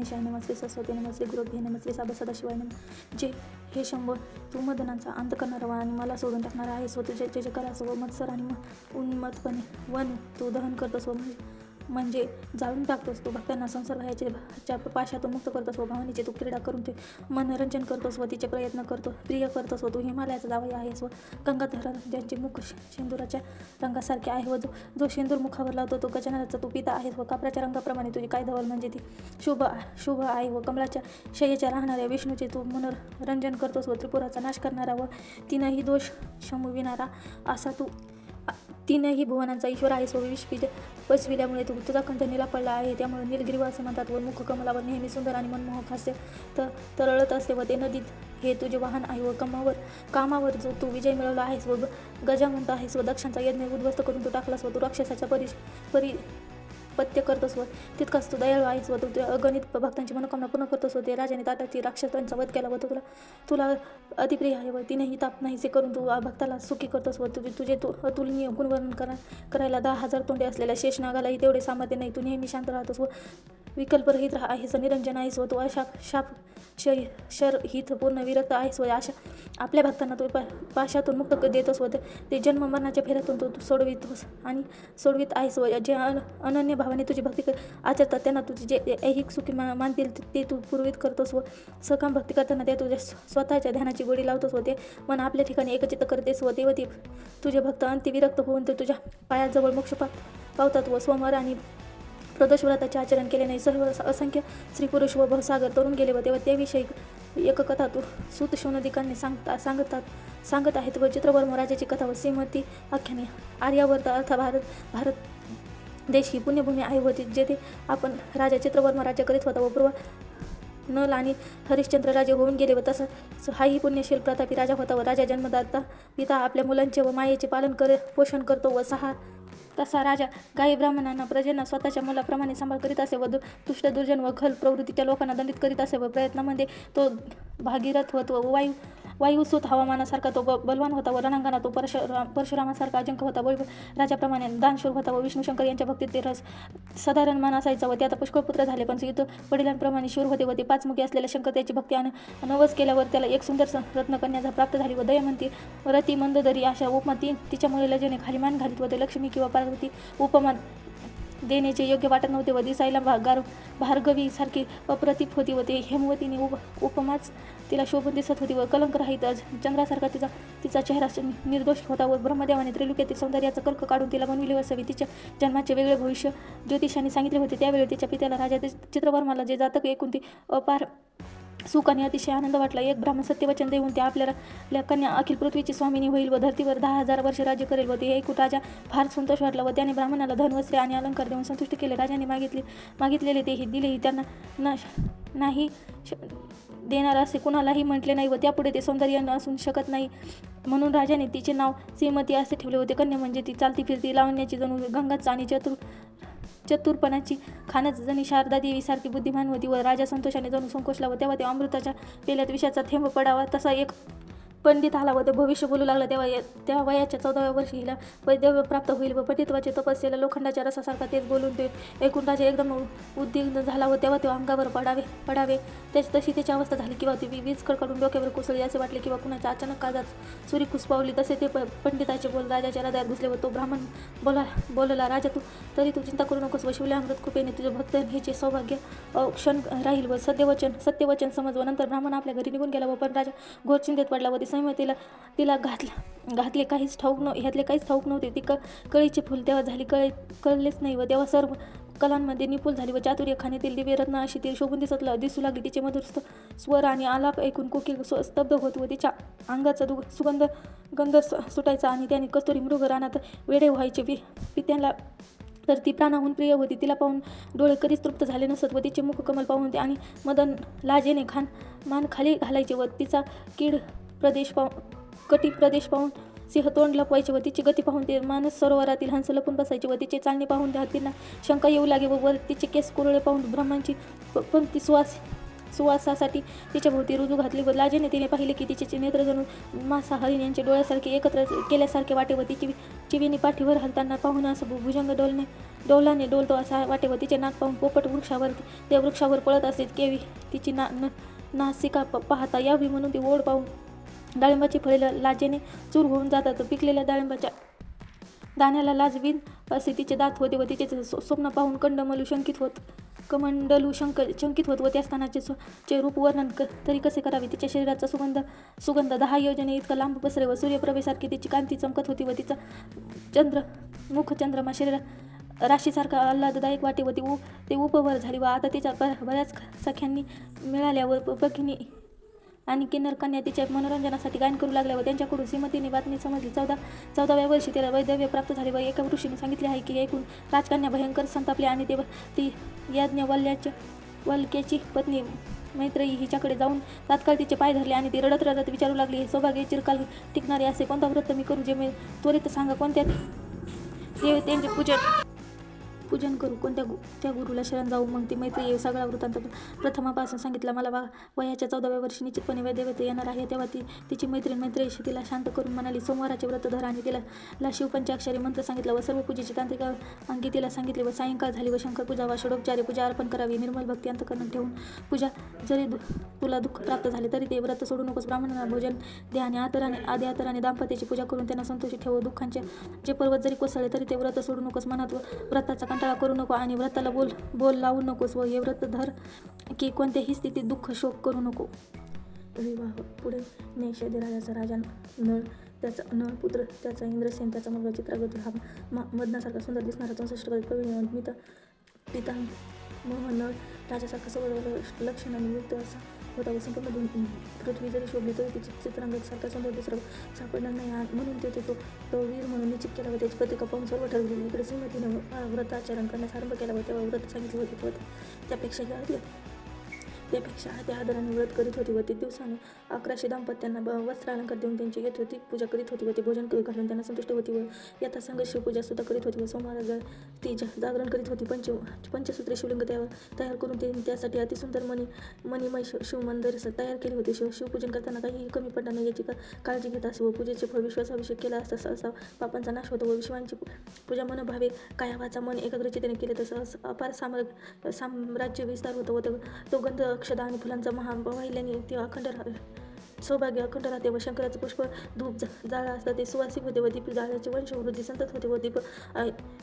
गणेशाय नमः, श्री सरस्वती नमः, श्री गुरुभ्ये नमः, श्री साबा सदाशिवाय नमः. जे हे शंभ तू मदनाचा अंत करणारा आणि मला सोडून टाकणारा आहेस व तुझ्या जे करास व मत्सर आणि उन्मत्तपणे वन तू दहन करतोस व म्हणजे जाळून टाकतोस. तू भक्तांना संसार भयाच्या पाशातून मुक्त करतोस व भावनेचे तू क्रीडा करून ते मनोरंजन करतोस व तिचे प्रयत्न प्रिय करतोस व तू हिमालयाचा जावई आहेस व गंगाधर ज्यांचे मुख शेंदुराच्या रंगासारखे आहे व जो शेंदूर मुखावर लावतो तो गजाननाचा तू पिता आहेस व कापराच्या रंगाप्रमाणे तुझी काय धवल म्हणजे ती शुभ आहे व कमलाच्या शय्येच्या राहणाऱ्या विष्णूचे तू मनोरंजन करतोस व त्रिपुराचा नाश करणारा व तीनही दोष शमविणारा असा तू तीनही भुवनांचा ईश्वर आहेस व पचविल्यामुळे तू तुझा कंठ निळा पडला आहे. त्यामुळे नीलगिरी असे म्हणतात व मुख कमलावर नेहमी सुंदर आणि मनमोहक हास्य तरळत असते व ते नदीत हे तुझे वाहन आहे व कामावर जो तू विजय मिळवला आहेस व गजामंत आहेस व दक्षांचा यज्ञ उद्ध्वस्त करून तू टाकलास व तू राक्षसाच्या पत्य करतोस व तितकाच तू दयाळू आहेस व तू अगणित भक्तांची मनोकामना पूर्ण करतोस व ते राजाने ताटाची राक्षसांचा वध केला व तुला अतिप्रिय आहे व तिनेही ताप नाहीसे करून तू भक्ताला सुखी करतोस व तुझे तू अतुलनीय गुणवर्णन करायला 10,000 तोंडे असलेल्या शेषनागालाही तेवढे सामर्थ्य नाही. तू नेहमी शांत राहतोस व विकल्परहित आहेस, निरंजन आहेस व तू शाप शरहित पूर्ण विरक्त आहेस व अशा आपल्या भक्तांना तू पाशातून मुक्त देतोस व ते जन्म मरणाच्या फेऱ्यातून तू सोडवीत आहेस व जे अनन्य भावाने तुझी भक्ती आचरतात त्यांना तुझे जे ऐहिक सुखी मानतील ते तू पुरवित करतोस व सकाम भक्ती करताना ते तुझ्या स्वतःच्या ध्यानाची गोडी लावतोस व ते मन आपल्या ठिकाणी एकचित्त करतेस व ते तुझे भक्त अंत्यविरक्त होऊन ते तुझ्या पायाजवळ मोक्ष पावतात व सोमवार आणि प्रदोष व्रताचे आचरण केले नाही. सर्व असंख्य स्त्री पुरुष व भवसागर तरुण गेले व तेव्हा त्याविषयी एक कथा तू सूत शौनदिकांनी सांगत आहेत व चित्रवर्म राजाची कथा व श्रीमती आख्याने. आर्यावर्त अर्थ भारत देश ही पुण्यभूमी आहे व जेथे आपण राजा चित्रवर्म राज्य करीत होता व पूर्व नल आणि हरिश्चंद्र राजे होऊन गेले व तसा हाही पुण्यशील प्रतापी राजा होता व राजा जन्मदाता पिता आपल्या मुलांचे व मायेचे पोषण करतो व तसा राजा काही ब्राह्मणांना प्रजेंना स्वतःच्या मुलाप्रमाणे सांभाळ करीत असे व दुष्ट दुर्जन व खल प्रवृत्तीच्या लोकांना दंडित करीत असे व प्रयत्नामध्ये तो भागीरथ होतो व वायुसूत हवामानासारखा तो बलवान होता व रणांगणात तो परशुरामासारखा अजंक होता व राजाप्रमाणे दानशूर होता व विष्णुशंकर यांच्या भक्तीत ते साधारण मान असायचा व ते आता पुष्कळपुत्र झाले पण युद्ध वडिलांप्रमाणे शूर होते व ते 5 मुखी असलेल्या शंकर त्याची भक्ती नवस केल्यावर त्याला एक सुंदर रत्नकन्या प्राप्त झाली व दयमंती रती मंदोदरी अशा उपमा तिच्या मुलीला जेणे खाली मान घालीत व ते लक्ष्मी किंवा पार्वती उपमा देण्याचे योग्य वाटत नव्हते व दिसायला भार्गवी सारखी अप्रतिप होती व ते हेमवतीने उपमाच तिला शोभून दिसत होती व कलंकरहित चंद्रासारखा तिचा चेहरा निर्दोष होता व ब्रह्मदेवाने त्रिलोक्यातील सौंदर्याचा कर्क काढून तिला बनविले असावी. तिच्या जन्माचे वेगळे भविष्य ज्योतिषांनी सांगितले होते. त्यावेळी तिच्या पित्याला राजा चित्रवर्माला जे जातक ऐकून ती अपार सुख आणि अतिशय आनंद वाटला. एक ब्राह्मण सत्यवचन देऊन ते आपल्या कन्या अखिल पृथ्वीची स्वामिनी होईल व धर्तीवर 10,000 वर्ष राज्य करेल व ते ऐकून राजा फार संतोष वाटला व त्याने ब्राह्मणाला धन वस्त्रे आणि अलंकार देऊन संतुष्ट केले. राजाने मागितलेले तेही दिलेही. त्यांना नाही देणार असे कुणालाही म्हटले नाही व त्यापुढे ते सौंदर्य असून शकत नाही म्हणून राजाने तिचे नाव श्रीमती असे ठेवले होते. कन्या म्हणजे ती चालती फिरती लावण्याची जणू गंगाच आणि चतुरपणाची खानच जणी शारदा देवी सारखी बुद्धिमान होती व राजा संतोषाने जणू संकोचला व तेव्हा ते अमृताच्या पेल्यात विषाचा थेंब पडावा तसा एक पंडित आला व ते भविष्य बोलू लागला. तेव्हा वयाच्या 14व्या वर्षी हिला वैद्यव्य प्राप्त होईल व पतित्वाचे तपस्येला लोखंडाच्या रसासारखा तेच बोलून ते ऐकून राजा एकदम उद्विग्न झाला व तेव्हा ते अंगावर पडावे तशी त्याची अवस्था झाली किंवा ती वीज कडकडून डोक्यावर कोसळली असे वाटले किंवा कुणाच्या अचानक काळजात सुरी कुसपावली तसे ते पंडिताचे बोल राजाच्या हृदयात घुसले व तो ब्राह्मण बोलला राजा तरी तू चिंता करू नकोस व शिवल्या अमृत कृपेने तुझे भक्त हिचे सौभाग्य क्षण राहील व सत्यवचन समज व नंतर ब्राह्मण आपल्या घरी निघून गेला व पण राजा घोर चिंतेत पडला व तिला घातले काहीच ठाऊक ह्यातले काहीच ठाऊक नव्हते. ती कळीचे फुल तेव्हा झाली कळलेच नाही व तेव्हा सर्व कलांमध्ये निपुल झाली व चातुर्य खाण्यातील दिव्यरत्न अशी ती शोभून दिसू लागली. तिचे मधुर स्वर आणि आलाप ऐकून कोकिल स्तब्ध होत व तिच्या अंगाचा गंध सुटायचा आणि त्याने कस्तुरी मृग रानात वेडे व्हायचे. पित्यांना तर ती प्राणाहून प्रिय होती. तिला पाहून डोळे कधीच तृप्त झाले नसत व तिचे मुख कमल पाहून ते आणि मदन लाजेने मान खाली घालायचे व तिचा कटी प्रदेश पाहून सिंह तोंड लपवायचे व तिची गती पाहून ते मानस सरोवरातील हंस लपून बसायचे व तिचे चालणे पाहून त्या हत्तींना शंका येऊ लागे व तिचे केस कुरळे पाहून ब्रह्मांची पंक्ती सुवासासाठी तिच्या भोवती रुजू घातली व लाजेने तिने पाहिले की तिचे नेत्र जणू मासा हरिण यांचे डोळ्यासारखे एकत्र केल्यासारखे वाटे व तिची चिवीनी पाठीवर हलताना पाहून असं भुजंग डौलाने डोलतो असा वाटे व तिचे नाक पाहून पोपट त्या वृक्षावर पळत असे. केवी तिची नासिका पाहता यावी म्हणून ती ओढ पाहून डाळिंबाची फळे लाजेने चूर होऊन जातात. पिकलेल्या डाळिंबाच्या दाण्याला लाजवीन असे तिचे दात होते व तिचे स्वप्न पाहून कमंडलू शंकित होत व त्या स्थानाचे रूप वर्णन तरी कसे करावे. तिच्या शरीराचा सुगंध 10 योजने इतका लांब पसरे व सूर्यप्रभेसारखी तिची कांती चमकत होती व तिचा मुख चंद्रमा शरीर राशीसारखा आल्हाददायक वाटे व ती उपवर झाली व आता तिच्या बऱ्याच सख्यांनी मिळाल्या व भगिनी आणि किन्नर कन्या तिच्या मनोरंजनासाठी गायन करू लागल्या व त्यांच्याकडून श्रीमतीने बातमी समजली. 14व्या वर्षी तिला वैधव्य प्राप्त झाले व एका ऋषीने सांगितले आहे की एकूण राजकन्या भयंकर संतापली आणि ती याज्ञवल्क्याची पत्नी मैत्रेयी हिच्याकडे जाऊन तात्काळ तिचे पाय धरले आणि ती रडत रडत विचारू लागली, हे सौभाग्य चिरकाल टिकणारे असे कोणता व्रत मी करू जे मी त्वरित सांगा. कोणत्या देवतेंचे पूजन करू, त्या गुरुला शरण जाऊ. मग ती मैत्रेयी सगळा वृत्तांत प्रथमापासून सांगितला. मला वयाच्या 14व्या वर्षी निश्चितपणे वैधव्य येणार आहे. तेव्हा तिची मैत्रेयी तिला शांत करून म्हणाली, सोमवाराचे व्रत धर. आणि तिला शिवपंचाक्षरी मंत्र सांगितला व सर्व पूजेची तांत्रिक अंगी तिला सांगितले व सायंकाळ झाली व शंकर पूजा व षडोपचारे पूजा अर्पण करावी. निर्मल भक्ती अंतःकरणात ठेवून पूजा. जरी तुला दुःख प्राप्त झाले तरी ते व्रत सोडू नकोस. ब्राह्मणांना भोजन दे आणि आदि आदराने दाम्पत्याची पूजा करून त्यांना संतोषी ठेव. दुःखांचे जे पर्वत जरी कोसळले तरी ते व्रत सोडू नकोस. मनात व्रताचा कंटाळा करू नको आणि व्रताला बोल लावू नकोस व हे व्रत धर की कोणत्याही स्थितीत दुःख शोक करू नको. विवाह. पुढे निषाद राजाचा राजा नळ, त्याचा नळपुत्र, त्याचा इंद्रसेन, त्याचा मुलगा चित्रागती हा मदनासारखा सुंदर दिसणारा 64 प्रवीण पिता मोहन नळ राजासारखा सर्व लक्षणाने युक्त असा होता व संपूर्ण पृथ्वी जरी शोभली तरी तिची चित्रांगत सारखा सुंदर दुसरा सापडणार नाही म्हणून तो वीर म्हणून निश्चित केला व त्याची पत्रिका पाहून सर्व ठरवले. इकडे श्रीमतीने व्रताचरण करण्यास आरंभ केला व तेव्हा व्रत सांगितले होते व त्यापेक्षा त्या आदराने व्रत करीत होती व ते दिवसाने 1100 दाम्पत्यांना वस्त्रालंकार देऊन त्यांची येत होती पूजा करीत होती व ते भोजन घालून त्यांना संतुष्ट होती व यथासंग शिवपूजा सुद्धा करीत होती व सोमवार ती जागरण करीत होती. पंचसूत्रे शिवलिंग तयार करून त्यासाठी अतिसुंदर मणिमय शिवमंदिर तयार केले होते. शिवपूजन करताना काहीही कमी पडणार नाही याची काळजी घेत असे व पूजेचे फळ विश्वासाभिषेक केला असता सहसा पापांचा नाश होतो व शिवांची पूजा मनभावे कायावाचा मन एकाग्रचितेने केले तर अपार साम्राज्य विस्तार होतो व तो गंध अक्षदा आणि फुलांचा वाहिल्याने ते सौभाग्य अखंड राहते व शंकराचं पुष्प धूप जाळा असतात ते सुवासिक होते व दीप जाळ्याचे वंशवृद्धी संतत होते व दीप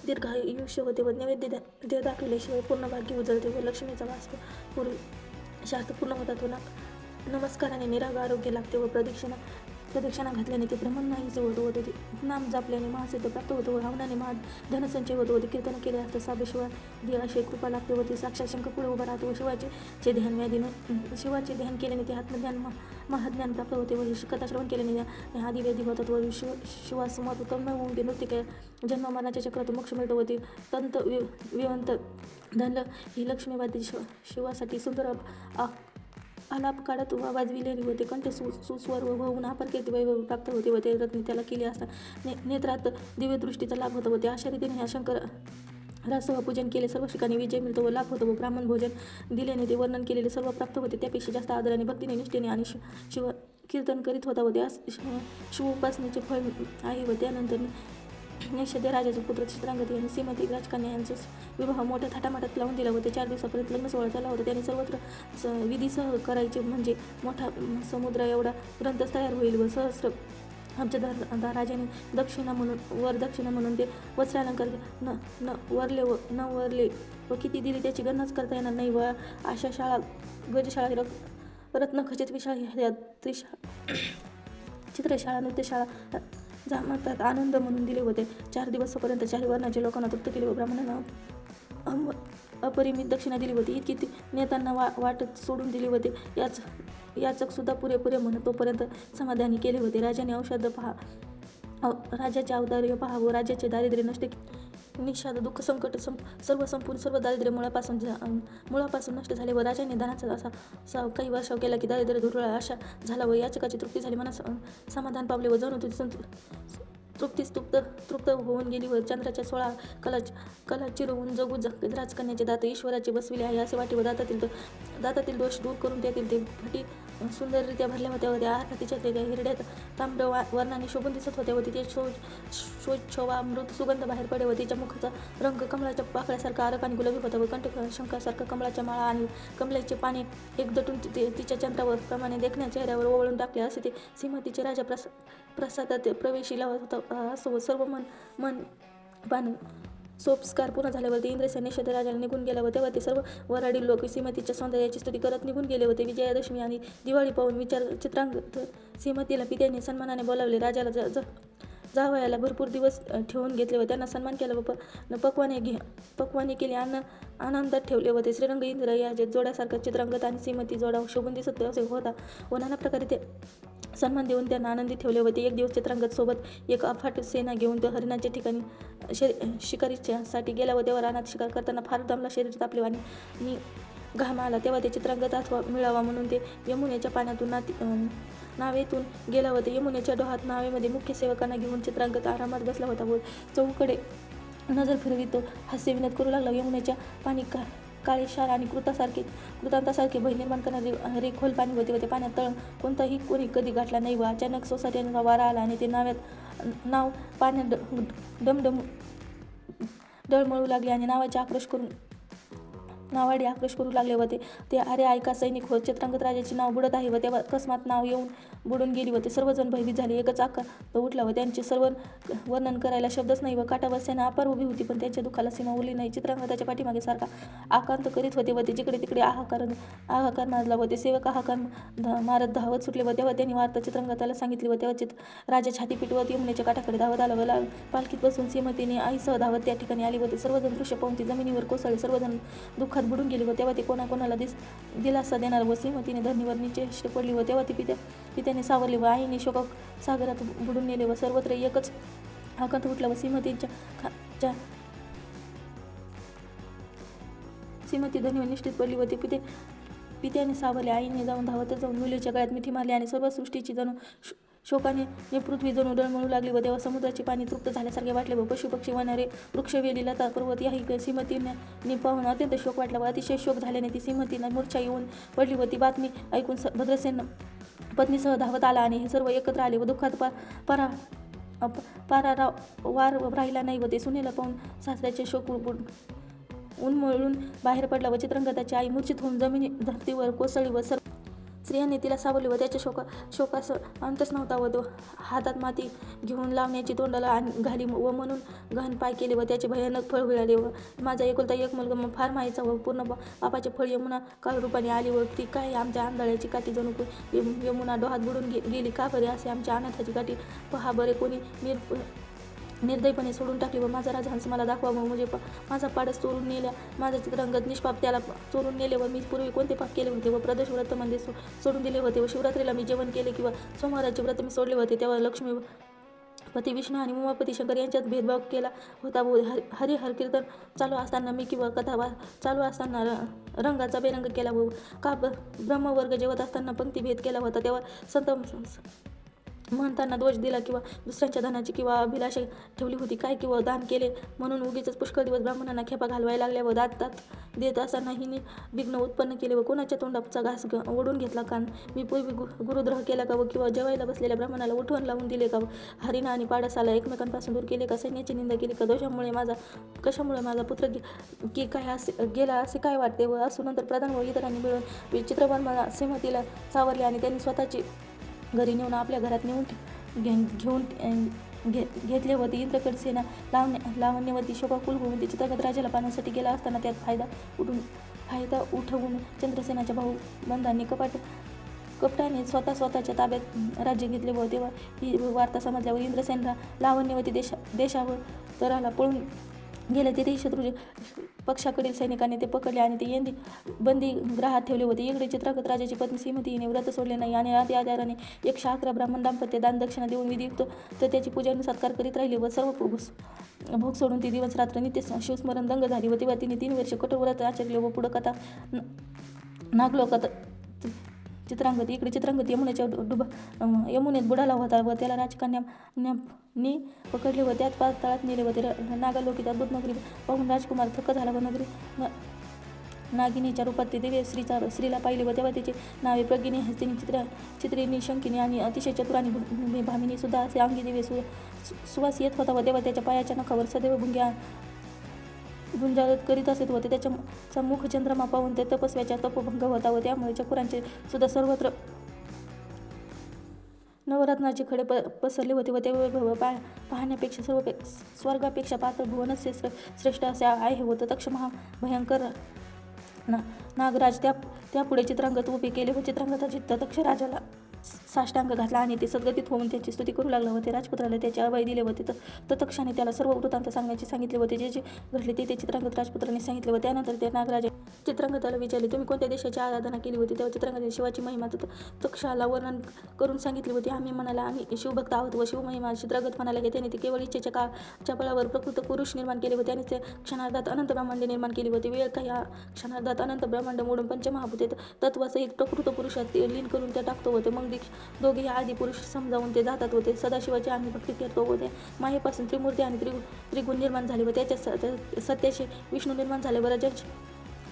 दीर्घायुष्य होते व नैवेद्य देह दाखविल्याशिवाय पूर्ण भाग्य उजळते व लक्ष्मीचा वास शार्थ पूर्ण होतात व नमस्काराने निराग आरोग्य लागते व प्रदक्षिणा घातल्याने ते ब्रह्मन नाहीसे होतो व ते नाम जापल्याने महासिद्ध प्राप्त होतो व हवनाने धनसंचय होतो व ते कीर्तन केले असता साबेशिवाय दे अशी कृपा लागते व ते साक्षात शंकर पुढे उभा राहतो व शिवाचे ध्यान केल्याने ते आत्मज्ञान महाज्ञान प्राप्त होते व कथा श्रवण केल्याने आदिवेदी होतात व शिवासमोर उत्तम होऊन ते नृत्य केल्या जन्म मरणाच्या चक्रातून मोक्ष मिळतो व ते तंत विवंत धन ही लक्ष्मीवादी शिवासाठी सुंदर आलाप काढत वाजविलेली होते. कंठ सुस्वर होऊन अपार कीर्ती वैभव प्राप्त होते व ते रत्नी त्याला केले असता नेत्रात दिव्यदृष्टीचा लाभ होतो व ते अशा रीतीने ह्या शंकर रासव पूजन केले सर्व ठिकाणी विजय मिळतो व लाभ होतो व ब्राह्मण भोजन दिल्याने ते वर्णन केलेले सर्व प्राप्त होते. त्यापेक्षा जास्त आदराने भक्तीने निष्ठेने आणि शिव कीर्तन करीत होता व त्या शिवोपासनेचे फळ आहे व त्यानंतर निषाद राजाचा पुत्र चित्रांगती आणि श्रीमती राजकन्या यांचा विवाह मोठ्या थाटामाटात लावून दिला व ते 4 दिवसापर्यंत लग्न सोहळा चालला होता. त्याने सर्वत्र विधीसह करायचे म्हणजे मोठा समुद्र एवढा ग्रंथच तयार होईल व सहस्र आमच्या राजाने दक्षिणा म्हणून ते वस्त्रालंकार न वरले व किती दिली त्याची गणनाच करता येणार नाही व आशा शाळा गजशाळा रत्नखचित विशाळा चित्रशाळा नृत्यशाळा जामतात आनंद म्हणून दिले होते. 4 दिवसापर्यंत 4 वर्णाच्या लोकांना तृप्त केले व ब्राह्मणांना अपरिमित दक्षिणा दिली होती. इतकी नेत्यांना वाट सोडून दिली होते. याचक सुद्धा पुरेपुरे म्हणत तोपर्यंत समाधानी केले होते. राजाने राजाचे औदार्य पहा व राज्याचे दारिद्र्य नष्ट निषाद दुःख संकट सर्व दारिद्र्य मुळापासून नष्ट झाले व राजाने धनाचा असा काही वर्षाव केला की दारिद्र्य धुरळा अशा झाला व याचकाची तृप्ती झाली. मनात समाधान पावले व जणू तृप्त होऊन गेली व चंद्राच्या 16 कला चिरवून जगू राजकन्याचे दात ईश्वराचे बसविले आहे असे वाटे व दातातील दोष दूर करून त्यातील ते फटी सुंदररित्या भरल्या होत्या व त्या तिच्या हिरड्यात तांब्र वर्णाने शोभून दिसत होत्या व तिथे शोच्छवामृत सुगंध बाहेर पडे व तिच्या मुखाचा रंग कमळाच्या पाकळ्यासारखा आरक आणि गुलाबी होता व कंठ शंखासारखा कमळाच्या माळा आणि कमळाचे पाने एकदटून तिच्या चंद्रावर प्रमाणे देखण्या चेहऱ्यावर ओवळून टाकले असे ते श्रीमतीचे राजा प्रसादात प्रवेशीला असो सर्व मन पान सोपस्कार पूर्ण झाल्यावर ते इंद्रसेन निषेध राजाला निघून गेला व तेव्हा ते सर्व वराडी लोक श्रीमतीच्या सौंदर्याची स्तुती करत निघून गेले होते. विजयादशमी आणि दिवाळी पाहून चित्रांगत श्रीमतीला पित्याने सन्मानाने बोलावले. राजाला जावयाला भरपूर दिवस ठेवून घेतले व त्यांना सन्मान केला व पक्वाने केले आनंदात ठेवले होते. श्रीरंग इंद्र या जोड्यासारखा चित्रांगत आणि श्रीमती जोडा शोभून दिसत असे होता व नाना प्रकारे ते सन्मान देऊन त्यांना आनंदित ठेवले होते. एक दिवस चित्रांगत सोबत एक अफाट सेना घेऊन तो हरिणाच्या ठिकाणी शिकारीसाठी गेला व तेव्हा रानात शिकार करताना फार दमला, शरीर तापले आणि घाम आला. तेव्हा ते चित्रांगत अथवा मिळावा म्हणून ते यमुनेच्या पाण्यातून नावेतून गेला व ते यमुनेच्या डोहात नावेमध्ये मुख्य सेवकांना घेऊन चित्रांगत आरामात बसला होता व चौकडे नजर फिरवीत तो हास्य विनोद करू लागला. यमुनेच्या पाणी काळेशार आणि कृतांतासारखे भय निर्माण करणारे खोल पाणी होते व ते पाण्यात तळ कोणी कधी गाठला नाही व अचानक सोसाट्याचा वारा आला आणि ते नाव पाण्यात डळमळू लागले आणि नावाडी आक्रोश करू लागले होते. ते अरे ऐका सैनिक हो, चित्रांगत राजाचे नाव बुडत आहे व तेव्हा अकस्मात नाव येऊन बुडून गेली होते. सर्वजण भयभीत झाले. एकच आकार उठला व त्यांचे सर्व वर्णन करायला शब्दच नाही व काठावर सेना अपार उभी होती पण त्यांच्या दुःखाला सीमा उरली नाही. चित्रांगताच्या पाठीमागे सारखा आकांत करीत होते व ते जिकडे तिकडे हाहाकार माजला व ते सेवक हाहाकार मारत धावत सुटले व तेव्हा त्यांनी वार्ता चित्रांगताला सांगितली व तेव्हा राजा छाती पिटवत यमुनेच्या काठाकडे धावत आला व पालखीत बसून श्रीमतीने आईसह धावत त्या ठिकाणी आली होते. सर्वजण दृश्य पाहून ती जमिनीवर कोसळले. सर्वजण दुःखात बुडून गेली व तेव्हा ती कोणाकोणाला दिलासा देणार व श्रीमतीने धरणीवर निचेष्ट पडली व तेव्हा ती पित्याने सावरली व आईने शोक सागरात बुडून नेले व सर्वत्र एकच आकांत उठला व श्रीमती धरणीवर निष्ठित पडली व ती पित्याने सावरले. आईने धावत जाऊन मुलीच्या गळ्यात मिठी मारली आणि सर्व सृष्टीची जणू शोकाने पृथ्वी जणू डळमळू लागली व तेव्हा समुद्राचे पाणी तृप्त झाल्यासारखे वाटले व पशुपक्षी वाहणारे वृक्ष, वेली, लता, पर्वत याही श्रीमतीने पाहून अत्यंत शोक वाटला व अतिशय शोक झाल्याने ती श्रीमतीला मूर्छा येऊन पडली व ती बातमी ऐकून भद्रसेन पत्नीसह धावत आला आणि हे सर्व एकत्र आले व दुःखात वार राहिला नाही व ते सुनेला पाहून सासऱ्याचे शोक उन्मळून बाहेर पडला व चित्रांगताची आई मूर्छित होऊन धरतीवर कोसळली व स्त्रियांनी तिला सावरली व त्याच्या शोकास अंतच नव्हता व तो हातात माती घेऊन लावण्याची तोंडाला घाली व म्हणून गहन पाय केले व त्याचे भयानक फळ मिळाले व माझा एकुलता एक मुलगा फार मायेचा व पूर्ण पापाचे फळ यमुना काळरूपाने आली व ती काय आमच्या आंधळ्याची काठी जणू यमुना डोहात बुडून गेली का बरे असे आमच्या अनाथाची काठी पहा बरे कोणी निर्दयपणे सोडून टाकली व माझा राजहंस मला दाखवावं म्हणजे माझा पाडस चोरून नेल्या. माझा चित्रांगत निष्पाप त्याला चोरून नेले व मी पूर्वी कोणते पाप केले होते व प्रदोष व्रत मध्ये सोडून दिले होते व शिवरात्रीला मी जेवण केले किंवा सोमवाराचे व्रत मी सोडले होते तेव्हा लक्ष्मी पती विष्णू आणि उमापती शंकर यांच्यात भेदभाव केला होता व हरिहर कीर्तन चालू असताना मी किंवा कथा चालू असताना रंगाचा बेरंग केला व का ब्रह्मवर्ग जेवत असताना पंक्तिभेद केला होता तेव्हा संत म्हणताना दोष दिला किंवा दुसऱ्यांच्या धनाची किंवा अभिलाषा ठेवली होती काय किंवा दान केले म्हणून उगीच पुष्कळ दिवस ब्राह्मणांना खेपा घालवायला लागल्या व दात देत असताना हिने विघ्न उत्पन्न केले व कोणाच्या तोंडाचा घास ओढून घेतला का मी पूर्वी गुरुद्रोह केला का व किंवा जेवायला बसलेल्या ब्राह्मणाला उठवून लावून दिले का हरिणा आणि पाडसाला एकमेकांपासून दूर केले का सैन्याची निंदा केली का कशामुळे माझा पुत्र की काय असे गेला असे काय वाटते व असू नंतर प्रधान व इतरांनी मिळून चित्रपट श्रीमतीला सावरले आणि त्यांनी स्वतःची घरी नेऊन आपल्या घरात घेऊन घेतले होते. इंद्रकड सेना लावण्यवती शोकाकुल होऊन ते चित्रपट राजाला पाहण्यासाठी गेला असताना त्यात फायदा उठवून चंद्रसेनाच्या भाऊबंधांनी कपटाने स्वतःच्या ताब्यात राज्य घेतले व तेव्हा ही वार्ता समजल्यावर इंद्रसेनला लावण्यवती देशावर तराला पळून गेले. तेथेही शत्रू पक्षाकडील सैनिकांनी ते पकडले आणि ते बंदी ग्रहात ठेवले होते. इकडे चित्रांगत राजाची पत्नी श्रीमती हिने व्रत सोडले नाही आणि त्या आधाराने 111 ब्राह्मण दाम्पत्य दान दक्षिणा देऊन विधियुक्त तर त्याची पूजा सत्कार करीत राहिली व सर्व भोग सोडून ती दिवस रात्र नित्य शिवस्मरण दंग झाली व तेव्हा तिने 3 वर्ष कठोर व्रत आचरले व पुढं कथा नागलोकात चित्रांगद इकडे चित्रांगद यमुनेत बुडाला होता व त्याला राजकन्यानी पकडले व त्यात पाताळात नेले व ते नागालोकीत अद्भुत नगरी पाहून राजकुमार थक्क झाला व नागिनीच्या रूपात ते दिव्य स्त्रीला पाहिले व तेव्हा तिचे नावे प्रगिनी, हस्तिनी, चित्रिणी, शंकिनी आणि अतिशय चतुर आणि भामिनी सुद्धा असे अंगी दिव्य सुवास येत होता व तेव्हा त्याच्या पायाच्या नखावर सदैव गुंजाळत करीत असत व त्याचा मुख चंद्रमा पाहून ते तपस्व्याचा तपभंग होता व त्यामुळे चकुरांचे सुद्धा सर्वत्र नवरत्नाचे खडे पसरले होते व ते वैभव पाहण्यापेक्षा स्वर्गापेक्षा पातळ भुवनच श्रेष्ठ असे आहे होतं. तक्ष महाभयंकर नागराज त्यापुढे चित्रांगत उभे केले व चित्रांगताची तक्ष राजाला साष्टांग घातला आणि ते सद्गतीत होऊन त्याची स्तुती करू लागला व ते राजपुत्राला त्याचे अभय दिले व ते तक्षाने त्याला सर्व वृत्तांत सांगण्याचे सांगितले व ते जे घडले ते चित्रांगत राजपुत्राने सांगितले व त्यानंतर त्या नागराजा चित्रांगताला विचारले, तुम्ही कोणत्या देशाची आराधना केली होती? तेव्हा चित्रांगताने शिवाची महिमा तक्षाला वर्णन करून सांगितले होते. आम्ही म्हणाला, आम्ही शिवभक्त आहोत व शिवमहिमा. चित्रांगत म्हणाला की त्याने ते केवळ इच्छेच्या काळाच्या बळावर प्रकृत पुरुष निर्माण केले व त्याने ते क्षणार्धात अनंत ब्रह्मांड निर्माण केली होती. वेळ काही क्षणार्धात अनंत ब्रह्मांड मोडून पंचमहाभूते तत्वासहित प्रकृत पुरुषात लीन करून ते टाकतो होते. मग दोघेही आदी पुरुष समजावून ते जातात होते. सदाशिवाची आम्ही भक्ती करतो होते. मायेपासून त्रिमूर्ती आणि त्रिगुण निर्माण झाले व त्याच्या सत्याशी विष्णू निर्माण झाले व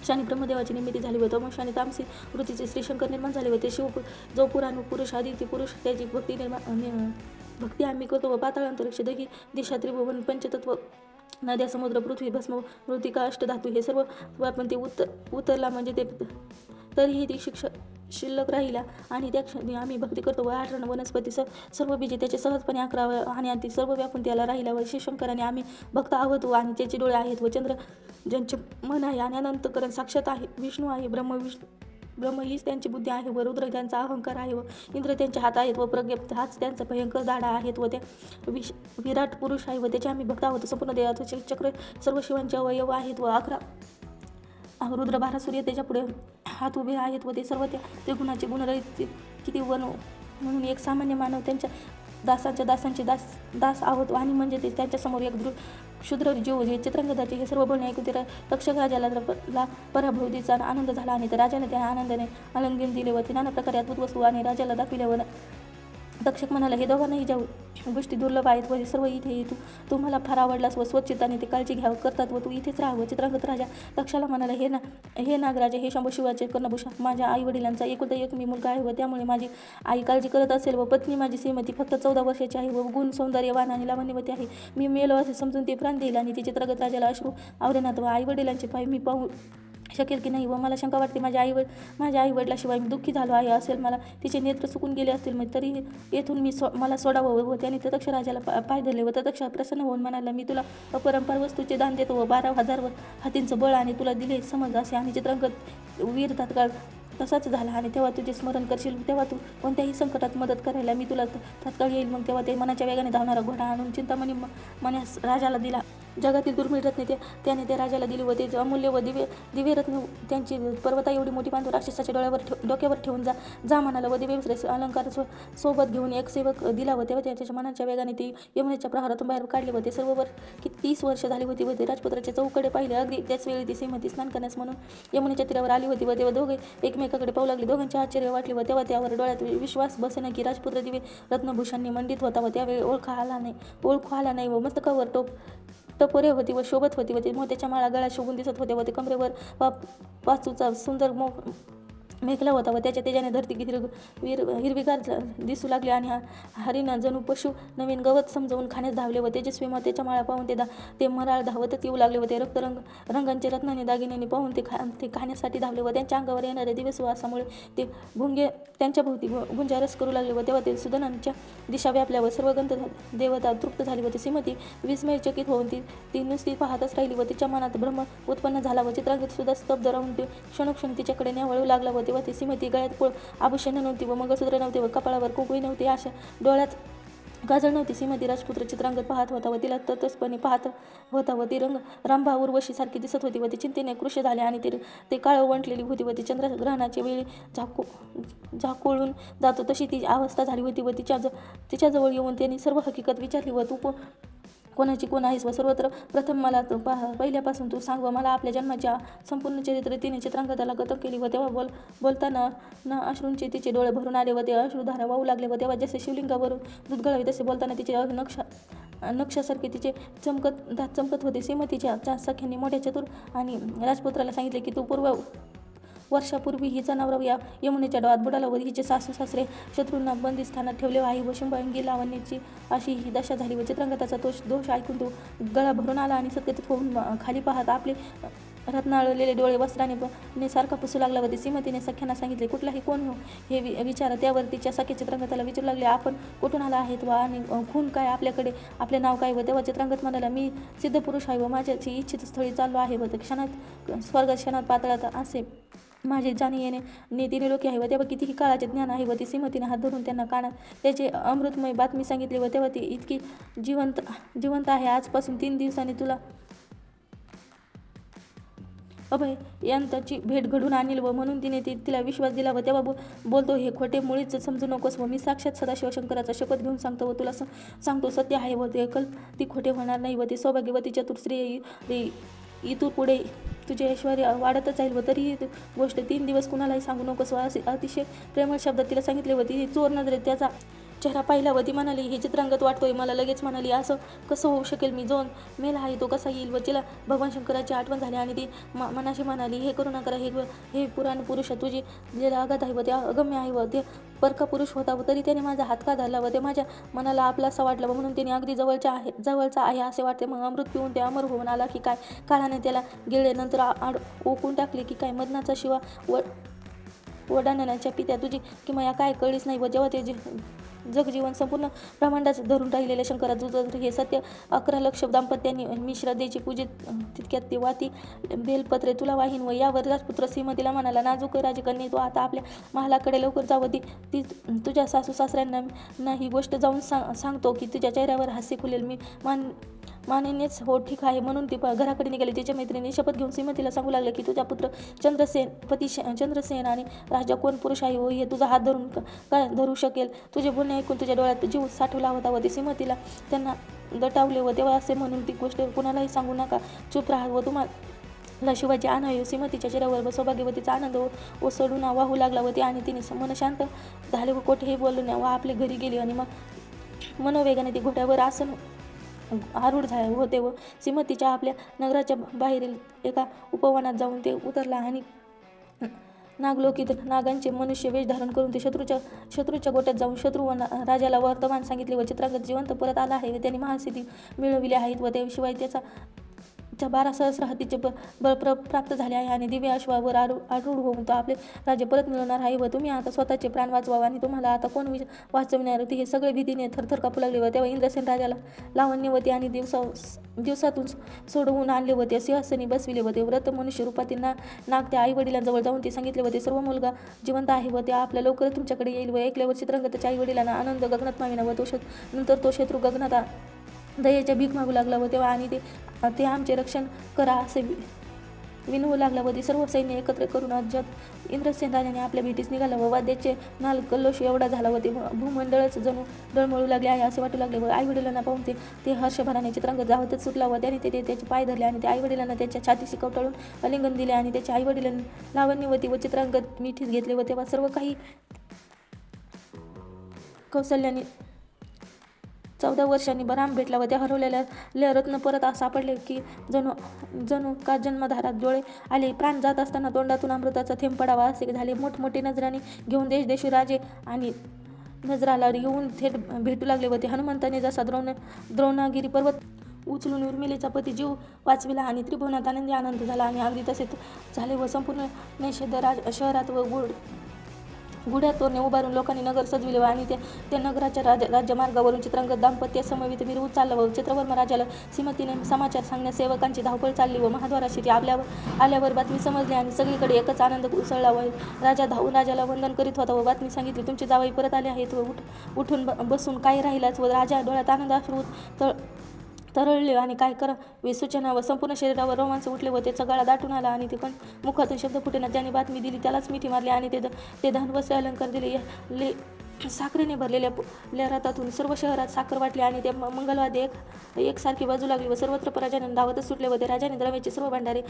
शानी ब्रह्मदेवाची निर्मिती झाली व तमशानी तामसी वृत्तीचे श्रीशंकर निर्माण झाले व ते शिव जो पुराणू पुरुष आदिती पुरुष त्याची भक्ती आम्ही करतो व पाताळ अंतरिक्ष दही दिशा त्रिभुवन पंचतत्व नद्या समुद्र पृथ्वी भस्म मृतिका अष्टधातू हे सर्व आपण ते उतरला म्हणजे ते तरीही ती शिल्लक राहिला आणि त्या क्षणी आम्ही भक्ती करतो व 8 वनस्पती सर्व बीजे त्याचे सहजपणे 11 आणि ती सर्व व्यापून त्याला राहिला व शिवशंकराने आम्ही भक्त आहोत व आणि त्याचे डोळे आहेत व चंद्र ज्यांचे मन आहे आणि अनंतकरण साक्षात आहे. विष्णू आहे, ब्रह्म हीच त्यांची बुद्धी आहे व रुद्र त्यांचा अहंकार आहे व इंद्र त्यांचे हात आहेत व प्रज्ञ हाच त्यांचा भयंकर दाढा आहेत व त्या विराट पुरुष आहे व त्याचे आम्ही भक्त आहोत. संपूर्ण देवाचे चक्र सर्व शिवांचे अवयव आहेत व 11 रुद्र 12 सूर्य त्याच्या पुढे हात उभे आहेत व ते सर्व त्या गुणाचे गुणरहित किती वन म्हणून एक सामान्य मानव त्यांच्या दासांचे दास आहोत आणि म्हणजे ते त्यांच्यासमोर एक क्षुद्र जीव जे चित्रांगदाचे हे सर्व बोलणे ऐकून ते तक्षक राजाला पराभूतीचा आनंद झाला आणि त्या राजाने त्या आनंदाने आलिंगन दिले व ते नाना प्रकारे अद्भुत वस्तू आणि राजाला दाखविल्या व तक्षक म्हणाला, हे दोघांनाही ज्या गोष्टी दुर्लभ आहेत व सर्व इथे तू मला फार आवडलास व स्वच्छताने ते काळजी घ्यावं करतात व तू इथेच राहावं. चित्रांगत राजा तक्षाला म्हणाला, हे नागराजा, हे शंभू शिवाचे कर्णभूषण, माझ्या आई वडिलांचा एकुलता एक मी मुलगा आहे व त्यामुळे माझी आई काळजी करत असेल व पत्नी माझी श्रीमती फक्त 14 वर्षाची आहे व गुण सौंदर्यवान आणि लावण्यवती आहे. मी मेलो असे समजून ते प्राण देईल आणि ते चित्रांगत राजाला अश्रू आवरेनात व आई वडिलांचे पाय मी पाहू शकेल की नाही व मला शंका वाटते माझ्या आई वडिलाशिवाय मी दुःखी झालो आहे असेल, मला तिचे नेत्र चुकून गेले असतील म्हणजे तरी येथून मला सोडावं व त्याने ततक्ष राजाला पाय धरले व ततक्ष प्रसन्न होऊन म्हणाला, मी तुला अपरंपार वस्तूचे दान देतो व 12,000 हातींचं बळ आणि तुला दिले समज असे. आणि चित्रांगत वीर तात्काळ तसाच झाला आणि तेव्हा तुझे स्मरण करशील तेव्हा तू कोणत्याही संकटात मदत करायला मी तुला तात्काळ येईल. मग तेव्हा ते मनाच्या वेगाने धावणारा घोडा आणून चिंतामणी मण्यास राजाला दिला. जगातील दुर्मिळ रत्ने त्याने त्या राजाला दिली व ते अमूल्य व दिव्य रत्न त्यांची पर्वता एवढी मोठी बांधून राक्षसाच्या डोक्यावर ठेवून जा म्हणाला व दिव्य अलंकार सोबत घेऊन एक सेवक दिला व तेव्हा त्याच्या मनाच्या वेगाने ते यमुनेच्या प्रहारातून बाहेर काढले व ते सर्ववर 30 वर्ष झाली होती व ते राजपुत्राच्या चौकडे पाहिले. अगदी त्याच वेळी ती श्रीमती स्नान करण्यास म्हणून यमुनेच्या तीरावर आली होती व तेव्हा दोघे एकमेकाकडे पाहू लागले. दोघांचे आश्चर्य वाटले व तेव्हा त्यावर डोळ्यात विश्वास बसेना की राजपुत्र दिव्य रत्नभूषांनी मंडित होता व त्यावेळी ओळखू आला नाही व मस्तकावर टपोरे होती व शोभत होती व ते मोत्याच्या माळा गळ्यात शोभून दिसत होते व ते कमरेवर पाचूचा सुंदर मेघला होता व त्याच्या तेजाने धरती हिरवीगार दिसू लागली आणि हरिण जणू पशु नवीन गवत समजावून खाण्यास धावले व तेजस्वी मोत्याच्या माळा पाहून ते मराळ धावतच येऊ लागले व ते रंगांचे रत्नाने दागिन्यांनी पाहून ते खाण्यासाठी धावले व त्यांच्या अंगावर येणाऱ्या दिव्य सुवासामुळे ते भुंगे त्यांच्या भोवती गुंजारस करू लागले व तेव्हा ते सुदनांच्या दिशा व्यापल्या व सर्व गंध देवता तृप्त झाली व ती श्रीमती विस्मयचकित होऊन ती नुसती पाहतच राहिली व तिच्या मनात ब्रह्म उत्पन्न झाला व चित्रांगत सुद्धा स्तब्ध राहून ते क्षणोक्षणी तिच्याकडे न्यावळू लागला व तेव्हा ती श्रीमती गळ्यात आभूषण नव्हती व मंगळसूत्र नव्हते व कपाळावर कुंकू नव्हते, अशा डोळ्यात गाजळ नव्हती. श्रीमती राजपुत्र चित्रांगत पाहत होता व तिला तटस्थपणे पाहत होता व ती रंभा उर्वशीसारखी दिसत होती व ती चिंतेने कृश झाले आणि ते काळं वंटलेली होती व ती चंद्रग्रहणाच्या वेळी झाकोळून जातो तशी ती अवस्था झाली होती व तिच्याजवळ येऊन त्यांनी सर्व हकीकत विचारली व कोणाची कोण आहेस व सर्वत्र प्रथम मला पहिल्यापासून तू सांग व मला आपल्या जन्माच्या संपूर्ण चरित्र तिने चित्रांगताला गतक केली व तेव्हा बोलताना अश्रूंचे तिचे डोळे भरून आले व ते अश्रुधारा वाहू लागले व तेव्हा जसे शिवलिंगावरून दूध गळावे तसे बोलताना तिचे नक्षासारखे तिचे दात चमकत होते. श्रीमतीच्या सख्यांनी मोठ्या चतुर आणि राजपुत्राला सांगितले की तू वर्षापूर्वी हिचा नवरा यमुनेच्या डोहात बुडाला व हिचे सासू सासरे शत्रूंना बंदिस्थानात ठेवले आहे व शुंभांगी लावण्याची अशी ही दशा झाली व चित्रांगताचा दोष ऐकून तो गळा भरून आला आणि सत्यत होऊन खाली पाहत आपले रत्नाळलेले डोळे वस्त्राने सारखा पुसू लागला व श्रीमतीने सख्यांना सांगितले कुठलाही कोण हो हे विचारा. त्यावर तिच्या सख्या चित्रांगताला विचारू लागले आपण कुठून आला आहेत व आणि खून काय आपल्याकडे आपले नाव काय व तेव्हा चित्रांगत म्हणाला मी सिद्ध पुरुष आहे व माझ्याची इच्छित स्थळी चाललो आहे व क्षणात स्वर्गात क्षणात पातळात असे माझे जाणे येणे तिने लोके आहे व तेव्हा कितीही काळाचे ज्ञान आहे व ती श्रीमतीने हात धरून त्यांना कानात त्याचे अमृतमय बातमी सांगितली व तेव्हा ती इतकी जिवंत आहे आजपासून 3 दिवसांनी तुला अभय यांची भेट घडून आणील व म्हणून तिने तिला विश्वास दिला व तेव्हा बोलतो हे खोटे मुळीच समजू नकोस व मी साक्षात सदाशिव शंकराचा शपथ घेऊन सांगतो व तुला सांगतो सत्य आहे व ते ती खोटे होणार नाही व ती सौभाग्यवती चतुर्श्री इथून पुढे तुझे ऐश्वर्य वाढतच जाईल व तरीही गोष्ट 3 दिवस कुणालाही सांगू नकोस व अतिशय प्रेमळ शब्दात तिला सांगितले व ती चोर नजरेत त्याचा चेहरा पाहिला व ती म्हणाली हे चित्रांगत वाटतोय मला. लगेच म्हणाली असं कसं होऊ शकेल मी जोन मेला आहे तो कसा येईल व तिला भगवान शंकराची आठवण झाली आणि ती मनाशी म्हणाली हे करू नका हे पुराण पुरुष तुझी लिहिला आघात आहे व ते अगम्य आहे व ते परका पुरुष होता व तरी त्याने माझा हात का धरला व ते माझ्या मनाला आपलासा वाटलं व म्हणून त्याने अगदी जवळचा आहे असे वाटते. मग अमृत पिऊन ते अमर होऊन आला की काय काळाने त्याला गिळले नंतर ओकून टाकले की काय मदनाचा शिवा वडाण्याच्या पित्या तुझी किंवा काय कळलीच नाही व जेव्हा ते जगजीवन संपूर्ण ब्रह्मांडाचं धरून राहिलेल्या शंकरा तुझं हे सत्य 11 लक्ष दाम्पत्यांनी मी श्रद्धेची पूजित तितक्यात ते वाती बेलपत्रे तुला वाहीन व यावर राजपुत्र श्रीमतीला म्हणाला नाजूक राजकन्ये तो आता आपल्या महालाकडे लवकर जावं ती तुझ्या सासू सासऱ्यांना ही गोष्ट जाऊन सांगतो की तुझ्या चेहऱ्यावर हास्य खुलेल मी मानेनेच हो ठीक आहे. म्हणून ती घराकडे निघाली. तिच्या मैत्रिणी शपथ घेऊन श्रीमतीला सांगू लागले की तुझा पुत्र चंद्रसेन आणि राजा कोण पुरुष आहे हो हे तुझा हात धरून काय धरू शकेल. तुझे बोलणे ऐकून तुझ्या डोळ्यात जीव साठवला होता व ती श्रीमतीला त्यांना दटावले व तेव्हा असे म्हणून ती गोष्ट कुणालाही सांगू नका चूप राहा व तुम्हाला शिवाजी आणावे. श्रीमतीच्या चेहऱ्यावर सौभाग्यवतीचा आनंद ओसडून वाहू लागला व ती आणि तिने मन शांत झाले व कोठेही बोललो नाही व आपले घरी गेली आणि मग मनोवेगाने ती घोड्यावर आसन आरूढ झाले होते व श्रीमतीच्या आपल्या नगराच्या बाहेरील एका उपवनात जाऊन ते उतरला आणि नागलोकीत नागांचे मनुष्य वेश धारण करून ते शत्रूच्या गोट्यात जाऊन शत्रू व राजाला वर्तमान सांगितले व चित्रांगत जिवंत परत आला आहे व त्यांनी महासिद्धी मिळविली आहेत व त्याशिवाय त्याचा 12 सहस्र हत्तीचे बळ प्राप्त झाले आहे आणि दिव्य अश्वावर आरूढ होऊन तो आपले राज्य परत मिळवणार आहे व तुम्ही आता स्वतःचे प्राण वाचवावे आणि तुम्हाला आता कोण वाचविणार होती हे सगळे भीतीने थरथर कापू लागले व तेव्हा इंद्रसेन राजाला लावण्यवती आणि दिवसातून सोडवून आणले व ते सिंहासनी बसविले व ते व्रत मनुष्य रूपातील नाग त्या आई वडिलांजवळ जाऊन ते सांगितले व ते सर्व मुलगा जिवंत आहे व ते आपल्या लवकरच तुमच्याकडे येईल व ऐकल्यावर चित्रांगताच्या आई वडिलांना आनंद गगनात माविना व नंतर तो शत्रू गगनात दयेच्या भीक मागू लागला व तेव्हा आणि ते आमचे रक्षण करा असे विनवू लागला व ते सर्व सैन्य एकत्र करून अज्जात इंद्रसेन राजाने आपल्या भेटीस निघाला व वाद्याचे नाल कल्लोष एवढा झाला व ते भूमंडळच जणू डळमळू लागले आहे असे वाटू लागले व आईवडिलांना पाहून ते हर्षभराने चित्रांगत धावतच सुटला व त्याने त्याचे पाय धरले आणि ते आईवडिलांना त्याच्या छातीशी कवटाळून आलिंगन दिले आणि त्याच्या आईवडिलांनी लावण्यवती व चित्रांगत मिठीस घेतले व तेव्हा सर्व काही कौशल्याने 14 वर्षांनी बराम भेटला व त्या हरवलेल्या रत्न परत सापडले की जणू का जन्मधारात डोळे आले. प्राण जात असताना तोंडातून अमृताचा थेंब पडावा असे झाले. मोठमोठे नजराने घेऊन देशी राजे आणि नजराला येऊन थेट भेटू लागले व ते हनुमंताने जसा द्रोणागिरी पर्वत उचलून उर्मिलेचा पती जीव वाचविला आणि त्रिभुवनात आनंद झाला आणि अगदी तसेच झाले व संपूर्ण निषेध शहरात व गुढ्या तोरणे उभारून लोकांनी नगर सजविले आणि त्या नगराच्या राज्यमार्गावरून चित्रांगत दाम्पत्य समवित मिरवून चाललं व चित्रवर्मा राजाला श्रीमतीने समाचार सांगण्यास सेवकांची धावपळ चालली व महाद्वाराशी ती आल्यावर बातमी समजली आणि सगळीकडे एकच आनंद उसळला व राजा धावून राजाला वंदन करीत होता व बातमी सांगितली तुमचे जावई परत आले आहेत व उठून बसून काही राहिलाच व राजा डोळ्यात आनंद अश्रू तरळले आणि काय करावे सूचना व संपूर्ण शरीरावर रोमांच उठले व त्याचा गळा दाटून आला आणि ते मुखातून शब्द फुटेना. ज्याने बातमी दिली त्यालाच मिठी मारली आणि ते धन वस्त्रे अलंकार दिले. साखरेने भरलेल्या रथातून सर्व शहरात साखर वाटली आणि ते मंगलवाद्य एकसारखी बाजू लागली व सर्वत्र प्रजाजन धावतच सुटले व ते राजाने द्रव्याची सर्व भांडारे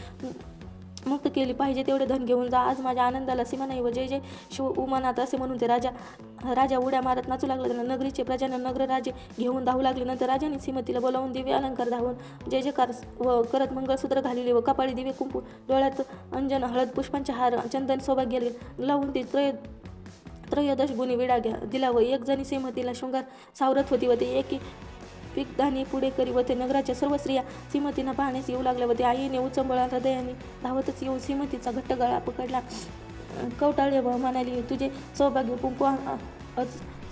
मुक्त केली. पाहिजे तेवढे धन घेऊन जा, आज माझ्या आनंदाला सीमा नाही व जय जय शिव उमानाथ असे म्हणून ते राजा उड्या मारत नाचू लागला. नगरीचे प्रजानं नगरराजे घेऊन धावू लागले. नंतर राजाने श्रीमतीला बोलावून दिव्य अलंकार धावून जय जयकार व करत मंगळसूत्र घालिले व कपाळी दिवे कुंकू, डोळ्यात अंजन हळद पुष्पांचे हार चंदन सौभाग्य लावून ते त्रयोदश गुणी विडा दिला व एक जणी श्रीमतीला शृंगार सावरत होती व ते एकी पिकदानी पुढे करी व ते नगराच्या सर्व स्त्रिया श्रीमतींना पाहण्यास येऊ लागल्या व ते आईने उचंबळा हृदयाने धावतच येऊन श्रीमतीचा घट्ट गळा पकडला, कवटाळले व म्हणाली, तुझे सौभाग्य कुंकू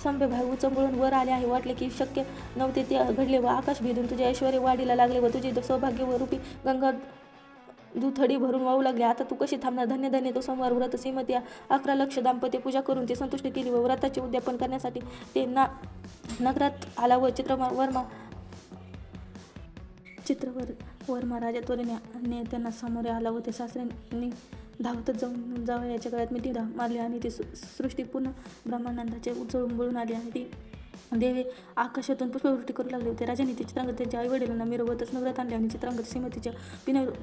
संभ्यभाग उचंबळून वर आले आहे. वाटले की शक्य नव्हते ते घडले व आकाश भेदून तुझे ऐश्वर्य वाढीला लागले व तुझे सौभाग्य व रूपी गंगा दुथडी भरून वाहू लागले. आता तू कशी थांबणार? धन्य धन्य तो सोमवार व्रत. श्रीमती 11 लक्ष दाम्पत्य पूजा करून ते संतुष्ट केली व व्रताचे उद्यापन करण्यासाठी ते नगरात आला व चित्रवर्मा राजा त्वरेने त्यांना सामोरे आला व ते सासऱ्यांनी धावतच जाऊन जावयाच्या गळ्यात मिठी मारली आणि ती सृष्टी पूर्ण ब्रह्मानंदाचे उचळून बळून आली आणि ती देवे आकाशातून पुष्पवृष्टी करू लागले होते. राजाने ते चित्रांगत त्यांच्या आईवडिलांना मिरवतच नगरात आणले आणि चित्रांगत श्रीमतीच्या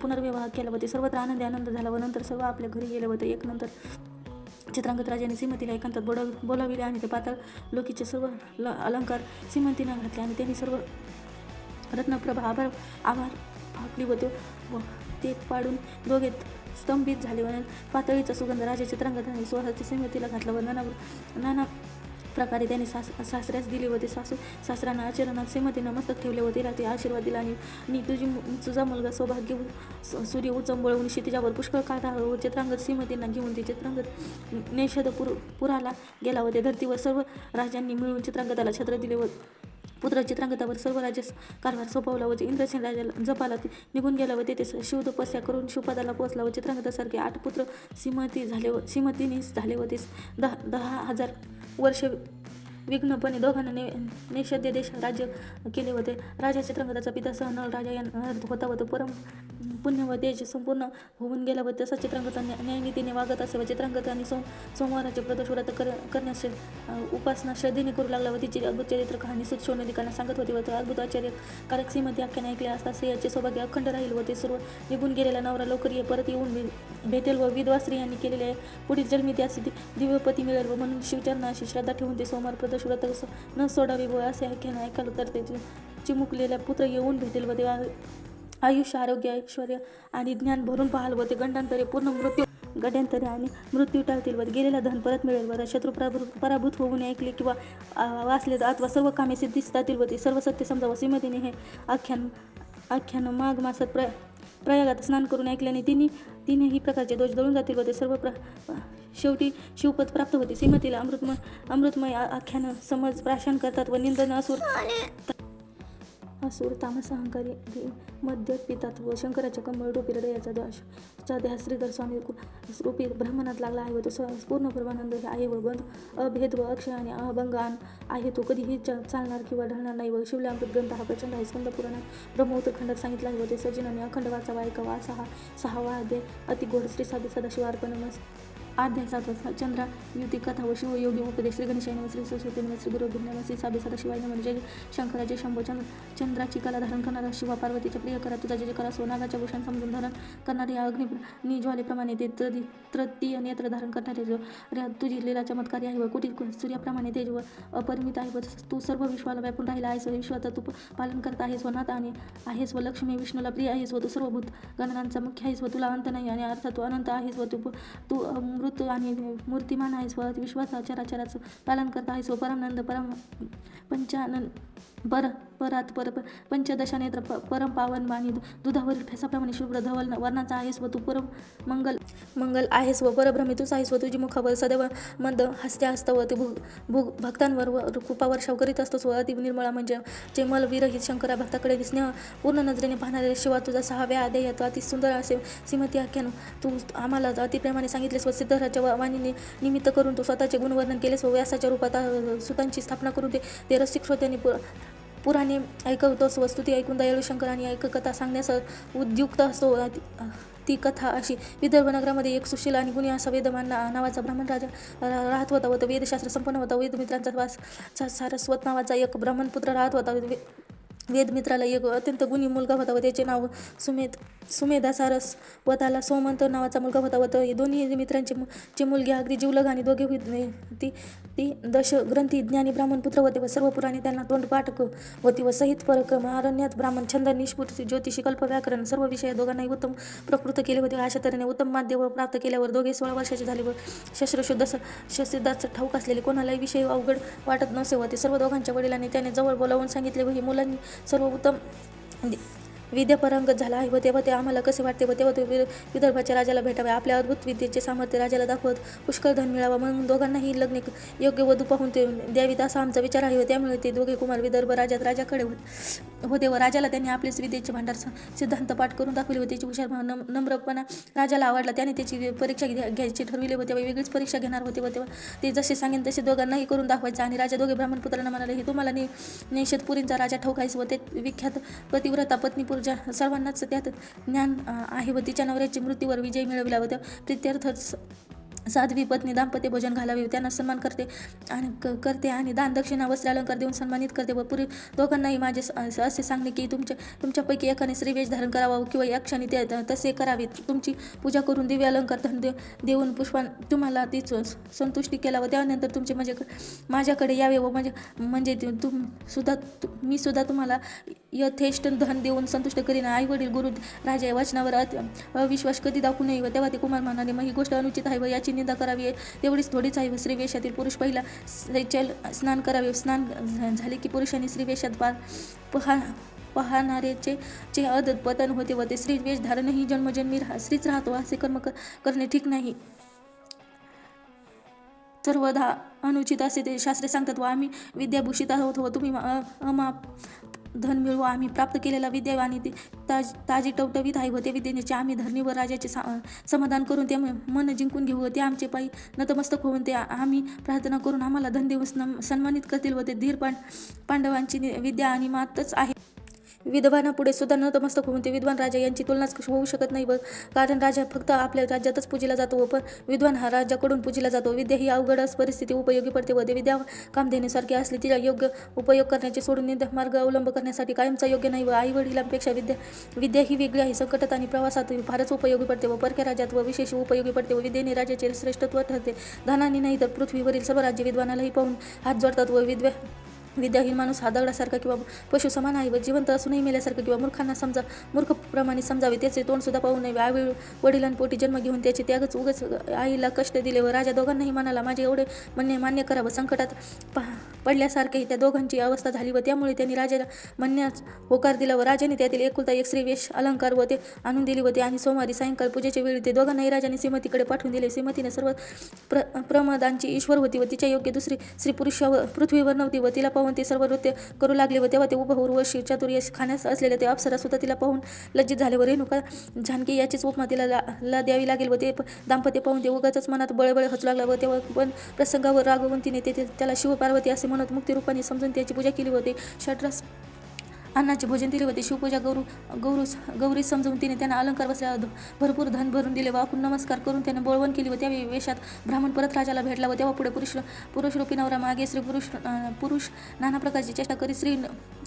पुनर्विवाह केला व ते सर्वत्र आनंद झाला व नंतर सर्व आपल्या घरी गेले व ते एक नंतर चित्रांगत राजाने श्रीमतीला एकांतात बोलाविले आणि ते पाताळ लोकीचे सर्व अलंकार श्रीमंतींना घातले आणि त्यांनी सर्व रत्नप्रभा आभार फाकली व ते पाडून दोघे स्तंभित झाले व पातळीचा सुगंध राजा चित्रांगताने स्वतःच्या श्रीमतीला घातला व नाना प्रकारे त्याने सासऱ्यास दिले व ते सासऱ्यांना आचरणात श्रीमतींना मस्तक ठेवले व तिला ते आशीर्वाद दिला आणि तुझा मुलगा सौभाग्य सूर्य उचंबळून क्षितिजावर पुष्कळ काळ राहावं व चित्रांगत श्रीमतींना घेऊन ते चित्रांगत नेषदपुराला गेला व ते धर्तीवर सर्व राजांनी मिळून चित्रांगताला छत्र दिले व पुत्र चित्रांगतावर सर्व राज्य कारभार सोपवला व इंद्रसेन राजाला जपाला निघून गेला व तेथे शिवतपस्या करून शिवपदाला पोहोचला व चित्रांगतासारखे 8 पुत्र श्रीमतीनीस झाले व ते 10,000 वर्ष विघ्नपणे दोघांना नेषद्य देश राज्य केले होते. राजा चित्रांगताचा पिता नळ राजा होता व तो परम पुण्य व तेज संपूर्ण होऊन गेला व तसा चित्रांगत न्यायनीतीने वागत असे व चित्रांगत आणि सोमवाराचे प्रदोष व्रत करण्यास उपासना श्रद्धेने करू लागला व तिची अद्भुत चरित्र कहाणी सुशोभनिकांना सांगत होती व तो अद्भुत आश्चर्य कारक श्रीमती आख्याने ऐकले असता स्त्रियाचे सौभाग्य अखंड राहील व ते सर्व निघून गेलेला नवरा लवकर परत येऊन भेटेल व विधवा स्त्रियांनी केलेले पुढील जन्मी त्यास दिव्यपती मिळेल व म्हणून शिवचरणाशी श्रद्धा ठेवून ते सोमवार प्रदोष व्रत न सोडावे व असे आख्याने ऐकायला तर ते चिमुकलेल्या पुत्र येऊन भेटेल व ते आयुष्य आरोग्य ऐश्वर्य आणि ज्ञान भरून पाहाल व ते गड्यांतरे आणि मृत्यू टाळतील व गेलेला धन परत मिळेल व शत्रू पराभूत होऊन ऐकले किंवा वाचले अथवा सर्व कामे सिद्धीस जातील व ते सर्व सत्य समजावं. श्रीमतीने हे आख्यान माघ मासात प्रयागात स्नान करून ऐकल्याने तिन्ही प्रकारचे दोष जळून जातील व ते सर्व शेवटी शिवपद प्राप्त होते. श्रीमतीला अमृतमय आख्यान समज प्राशन करतात व निंदन असुर तामस अहंकारी मध्य पितात व शंकराच्या कमळ रूपी हृदयाचा ध्यास श्रीधर स्वामी रूपी ब्रह्मणात लागला आहे व तो पूर्ण ब्रह्मानंद आहे व बंध अभेद व अक्षय आणि अभंग आहे. तो कधीही चालणार किंवा ढळणार नाही व शिवलामृत ग्रंथ हा प्रचंड आहे. स्कंद पुराणात ब्रह्मोत्तरखंडात सांगितला आहे व ते सजीनाने अखंड वाचावा ऐकावा. असा सहावा अध्याय अति गोड श्री साधे सदाशिव अर्पणमस. अध्याय 7 चंद्रा युती कथा व शिवयोगी उपदेश. श्री गणेशाय नमः, श्री सरस्वती नमः, श्री गुरुभ्यो नमः, श्री साधे सदाशिवाय नमः. जय शंकरा जय शंभो. चंद्राची कला धारण करणारा शिवा पार्वतीच्या प्रिय करा तुझा जय करा. नागाच्या भूषण समजून धारण करणारे अग्नी ज्वालेप्रमाणे ते तृतीय नेत्र धारण करणारे तुझी लीला चमत्कारी आहे व कोटी सूर्याप्रमाणे तेज व अपरिमित आहे व तू सर्व विश्वाला व्यापून राहिला आहेस व विश्वाचा तू पालन करत आहेस व नाथ आणि आहेस व लक्ष्मी विष्णूला प्रिय आहेस व तू सर्व भूत गणनांचा मुख्य आहेस व तुला अंत नाही आणि अर्थात तू अनंत आहेस व तू मृत आणि मूर्तिमान आहेस व विश्वाचा चराचराचं पालन करत आहेस व परमानंद पंचानंद परात पंचदशा नेत्र परम पावन आणि दुधावरील फेसाप्रमाणे शुभ्र धवल वर्णाचा आहेस व तू परम मंगल आहेस व परब्रह्मी तूच आहेस व तुझी मुखावर सदैव मंद हास्य असतं व ते भक्तांवर कृपा वर्षाव करीत असतोस व अति निर्मळा म्हणजे जे मल विरहित शंकरा भक्ताकडे स्नेह पूर्ण नजरेने पाहणारे शिवा तुझा 6व्या अध्याय अति सुंदर असे श्रीमती आख्यान तू आम्हाला अतिप्रेमाने सांगितलेस व सिद्धराच्या वाणीने निमित्त करून तू स्वतःचे गुणवर्णन केलेस व व्यासाच्या रूपात सुतांची स्थापना करून ते रसिक श्रोत्यांनी पुराणे ऐकवतो असो, स्तुती ऐकून दयाळू शंकर आणि कथा सांगण्यास उद्युक्त असतो. ती कथा अशी: विदर्भ नगरामध्ये एक सुशील आणि गुणी असा वेदमान नावाचा ब्राह्मण राजा राहत होता. वेदशास्त्र संपन्न होता. वेदमित्रांचा सारस्वत नावाचा एक ब्राह्मणपुत्र राहत होता. वेदमित्राला एक अत्यंत गुणी मुलगा होता व त्याचे नाव सुमेधा. सारस्वताला सोमंत नावाचा मुलगा होता व दोन्ही मित्रांची मुलगी अगदी जीवलग आणि दोघे ती दशग्रंथी ज्ञानी ब्राह्मणपुत्र होते व सर्व पुराणे त्यांना तोंडपाठ होती व सहित पराक्रम. अरण्यात ब्राह्मण छंद, निष्पुट, ज्योतिषी, कल्प, व्याकरण सर्व विषय दोघांनाही उत्तम प्रकृत केले होते. अशा तऱ्हेने उत्तम माध्यम प्राप्त केल्यावर दोघे 16 वर्षाचे झाले व शस्त्रशुद्ध शस्त्राचा ठाऊक असलेले, कोणालाही विषय अवघड वाटत नसे होते. सर्व दोघांच्या वडिलांनी त्याने जवळ बोलावून सांगितले व ही मुलांनी सर्व उत्तम विद्यापारंगत झाला आहे व तेव्हा ते आम्हाला कसे वाटते व तेव्हा ते विदर्भाच्या राजाला भेटावे. आपल्या अद्भुत विद्येचे सामर्थ्य राजाला दाखवत पुष्कळ धन मिळावा, म्हणून दोघांनाही लग्न योग्य वधू पाहून ते द्यावीत असा आमचा विचार आहे व त्यामुळे ते दोघे कुमार विदर्भ राजाकडे होते व राजाला त्यांनी आपलेच विद्येचे भांडार सिद्धांत पाठ करून दाखवले व त्याची हुशार नम्रपणा राजाला आवडला. त्याने त्याची परीक्षा घ्यायची ठरविले व तेव्हा वेगळीच परीक्षा घेणार होते व तेव्हा ते जसे सांगेन तसे दोघांनाही करून दाखवायचे. आणि राजा दोघे ब्राह्मणपुत्रांना म्हणाले, हे तुम्हाला निषेधपुरींचा राजा ठाऊक आहे व ते विख्यात पतिव्रता पत्नीपूर सर्वांनाच त्यात ज्ञान आहे व तिच्या नवऱ्याची मृत्यूवर विजय मिळविला व त्या प्रित्यर्थ साध्वी पत्नी दाम्पत्य भोजन घालावे, त्यांना सन्मान करते आणि दान दक्षिणा वस्त्रालंकार देऊन सन्मानित करते व पुरी दोघांनाही माझे असे सांगणे की तुमच्यापैकी एकाने स्त्रीवेश धारण करावा किंवा यक्षाने ते तसे करावे. तुमची पूजा करून दिव्य अलंकार देऊन तुम्हाला ती संतुष्टी केला व त्यानंतर तुमचे माझ्याकडे यावे व म्हणजे मी सुद्धा तुम्हाला यथेष्ट धन देऊन संतुष्ट करीन. आई वडील गुरु राजा या वचनावर अविश्वास कधी दाखवू नये व तेव्हा ते कुमार म्हणाले, मग ही गोष्ट अनुचित आहे व याची निंदा करावी तेवढीच थोडीच आहे व स्त्रीवेशातील पुरुष पहिला शैचल स्नान करावे. स्नान झाले की पुरुषांनी स्त्रीवेशात पाहणारेचे अधपतन होते व ते स्त्रीवेश धारणही जन्मजन्मी स्त्रीच राहतो. असे कर्म करणे ठीक नाही, सर्वदा अनुचित असे ते शास्त्रे सांगतात व आम्ही विद्याभूषित आहोत व तुम्ही अमाप धन मिळवू. आम्ही प्राप्त केलेला विद्या आणि ती ताजी टवटवीत आहे व ते विद्येचे आम्ही धरणी व राजाचे समाधान करून ते मन जिंकून घेऊ व ते आमचे पायी नतमस्तक होऊन ते आम्ही प्रार्थना करून आम्हाला धन देऊन सन्मानित करतील व ते धीर पांडवांची विद्या आणि मातच आहे. विद्वानापुढे सुद्धा नतमस्तक होऊन ते विद्वान राजा यांची तुलनाच होऊ शकत नाही व कारण राजा फक्त आपल्या राज्यातच पूजिला जातो व पण विद्वान हा राजाकडून पूजिला जातो. विद्या ही अवघड परिस्थिती उपयोगी पडते व ते विद्या कामधेनुसारखी असली तिला योग्य उपयोग करण्याचे सोडून निंदा मार्ग अवलंब करण्यासाठी कायमचा योग्य नाही व आई वडिलांपेक्षा विद्या ही वेगळी आहे. संकटात आणि प्रवासात फारच उपयोगी पडते व परक्या राज्यात व विशेष उपयोगी पडते व विद्येने राजाचे श्रेष्ठत्व ठरते. धनाने नाही तर पृथ्वीवरील सर्व राज्य विद्वानालाही पाहून हात जोडतात व विद्याहीन माणूस हा दगडासारखा किंवा पशु समान आहे व जिवंत असूनही मेल्यासारखं किंवा मूर्खप्रमाणे समजावे. त्याचे तोंड सुद्धा पाहू नये. आई वडिलांपोटी जन्म घेऊन त्याचे त्यागच उगच आईला कष्ट दिले व राजा दोघांनाही म्हणाला, माझे एवढे म्हणणे मान्य करावं. संकटात पडल्यासारखी त्या दोघांची अवस्था झाली व त्यामुळे त्यांनी राजाला म्हणण्यास होकार दिला व राजाने त्यातील एकुलता एक स्त्रीवेश अलंकार व ते आणून दिली व ते आणि सोमवारी सायंकाळ पूजेच्या वेळी ते दोघांनाही राजाने श्रीमतीकडे पाठवून दिले. श्रीमतीने सर्व प्रमदांची ईश्वर होती व तिच्या योग्य दुसरी स्त्री पृथ्वीवर नव्हती व तिला पाहून ते सर्व नृत्य करू लागले व तेव्हा ते उभं उर्वशी चातुर्य खाण्यास असलेले ते अप्सरा सुद्धा तिला पाहून लज्जित झाले व रेणुका जानकी याचीच उपमा तिला द्यावी लागेल व ते दाम्पत्य पाहून ते उगाचच मनात बळबळ हसू लागला व तेव्हा पण प्रसंगावर राघवंतीने त्याला शिव पार्वती असे म्हणत मुक्तिरूपाने समजून त्याची पूजा केली व ते षड्रस अन्नाचे भोजन दिले व ते शिवपूजा गौरी समजून तिने त्यांना अलंकार बसल्यावर भरपूर धन भरून दिले व आपण नमस्कार करून त्याने बोळवण केली व त्या वेशात ब्राह्मण परत राजाला भेटला व तेव्हा पुढे पुरुषरूपी नवरा मागे पुरुष नाना प्रकारची चेष्टा करीत स्त्री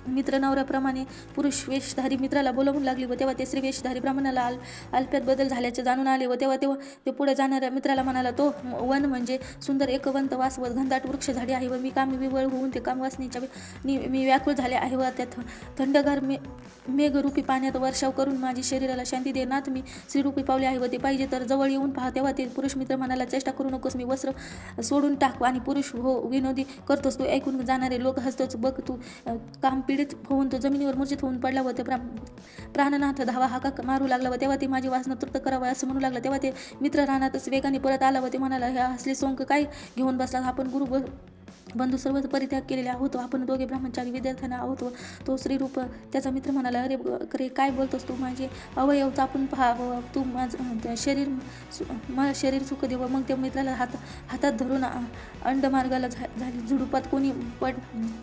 मित्र नवऱ्याप्रमाणे पुरुष वेशधारी मित्राला बोलवून लागली व तेव्हा ते स्त्री वेशधारी ब्राह्मणाला अल्प्यात बदल झाल्याचे जाणून आले व तेव्हा ते पुढे जाणाऱ्या मित्राला म्हणाला, तो वन म्हणजे सुंदर एकवंत वास व घनदाट वृक्ष झाडे आहे व मी विवळ होऊन ते कामवासनीच्या मी व्याकुळ झाले आहे व त्यात थंडगार मेघरूपी पाण्यात वर्षाव करून माझी शरीराला शांती दे. नाथ, मी स्त्रीरूपी पावले आहे व ते पाहिजे तर जवळ येऊन पहा. तेव्हा ते पुरुष मित्र म्हणाला, चेष्टा करू नकोस, मी वस्त्र सोडून टाक आणि पुरुष हो विनोदी करतोस. तू ऐकून जाणारे लोक हसतोच. बघ, तू काम पीडित होऊन तो जमिनीवर मूर्छित होऊन पडला व ते प्राणनाथ धावा हाका मारू लागला व तेव्हा ते माझी वासना तृप्त करावा असं म्हणू लागला. तेव्हा ते मित्र रानातच वेगाने परत आला व ते म्हणाला, ह्या हसले सोंग काय घेऊन बसला, आपण बंधू सर्व परित्याग केलेला होतो. आपण दोघे ब्रह्मचारी विद्यार्थ्यांना आहोत. व तो श्रीरूप त्याचा मित्र म्हणाला, अरे अरे काय बोलतोस तू? माझे अवयव चापून पहा, तू माझं शरीर सुख देव. मग त्या मित्राला हातात धरून अंडमार्गाला झाली झुडूपात कोणी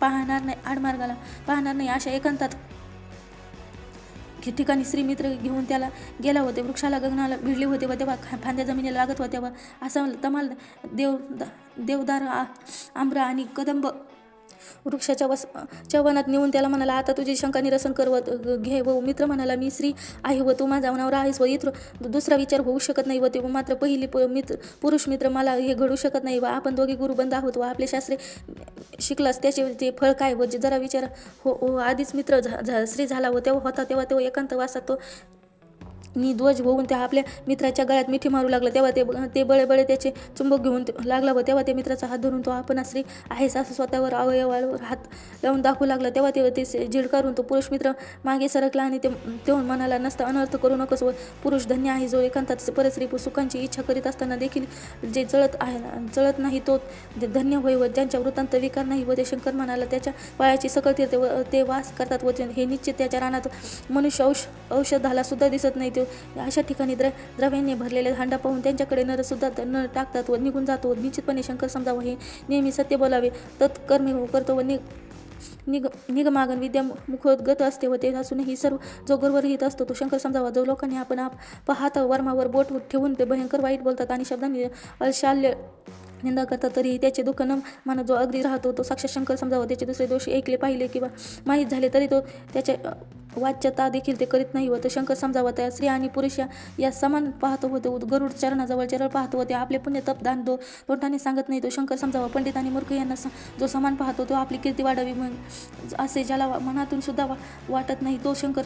पाहणार नाही, आडमार्गाला पाहणार नाही अशा एकांतात ठिकाणी श्रीमित्र घेऊन त्याला गेला होते. वृक्षाला गगनाला भिडले होते व तेव्हा फांद्या जमिनीला लागत होत्या व असा तमाल देवदार आंब्रा आणि कदंब वृक्षाच्या वनात नेऊन त्याला म्हणाला, आता तुझी शंका निरसन करवत घे. व मित्र म्हणाला, मी स्त्री आहे व तू माझा नवरा आहेस व इतर दुसरा विचार होऊ शकत नाही. व ते मात्र पहिली पुरुष मित्र मला हे घडू शकत नाही. व आपण दोघे गुरुबंध आहोत व आपले शास्त्रे शिकलास त्याचे ते फळ काय? व जरा विचार हो आधीच मित्र स्त्री झाला व तेव्हा होता तेव्हा तो एकांत वासात तो ध्वज होऊन त्या आपल्या मित्राच्या गळ्यात मिठी मारू लागला. तेव्हा ते बळे त्याचे चुंबक घेऊन लागला व तेव्हा ते मित्राचा हात धरून तो आपण स्त्री आहेस असं स्वतःवर अवयवावर हात लावून दाखवू लागला. तेव्हा ते झिडकारून तो पुरुष मित्र मागे सरकला आणि ते म्हणाला, नसता अनर्थ करू नकोस. व पुरुष धन्य आहे जो एकांतात परस्त्री सुखांची इच्छा करीत असताना देखील जे जळत नाही तो धन्य होय. व ज्यांच्या वृत्तांत विकार नाही व ते शंकर म्हणाला, त्याच्या पायाची सकल तीर्थ ते वास करतात व हे निश्चित त्याच्या रानात मनुष्य औषधाला सुद्धा दिसत नाही. अशा ठिकाणी द्रव्याने भरलेले हांडा पाहून त्यांच्याकडे नर सुद्धा न टाकतात व निघून जातो. निश्चितपणे शंकर समजावं, हे नेहमी सत्य बोलावे, तत्कर्मी करतो व निगमागन विद्या मुखोद्गत असते व ते असूनही सर्व जो गर्वरहित असतो तो शंकर समजावा. जो लोकांनी आपण पाहत वर्मावर बोट ठेवून ते भयंकर वाईट बोलतात आणि शब्दांनी अशाल्य निंदा करतात, तरीही त्याचे दुःख न मानत जो अगदी राहतो तो साक्षात शंकर समजावा. त्याचे दुसरे दोष ऐकले पाहिले किंवा माहीत झाले तरी तो त्याच्या वाच्यता देखील ते करीत नाही व तो शंकर समजावा. त्या स्त्री आणि पुरुष या समान पाहतो होते. गरुड चरणाजवळ चरळ पाहतो होते. आपले पुण्य तप दान तोंडाने सांगत नाही तो शंकर समजावा. पंडित आणि मूर्ख यांना जो समान पाहतो तो आपली कीर्ती वाढावी असे ज्याला मनातून सुद्धा वाटत नाही तो शंकर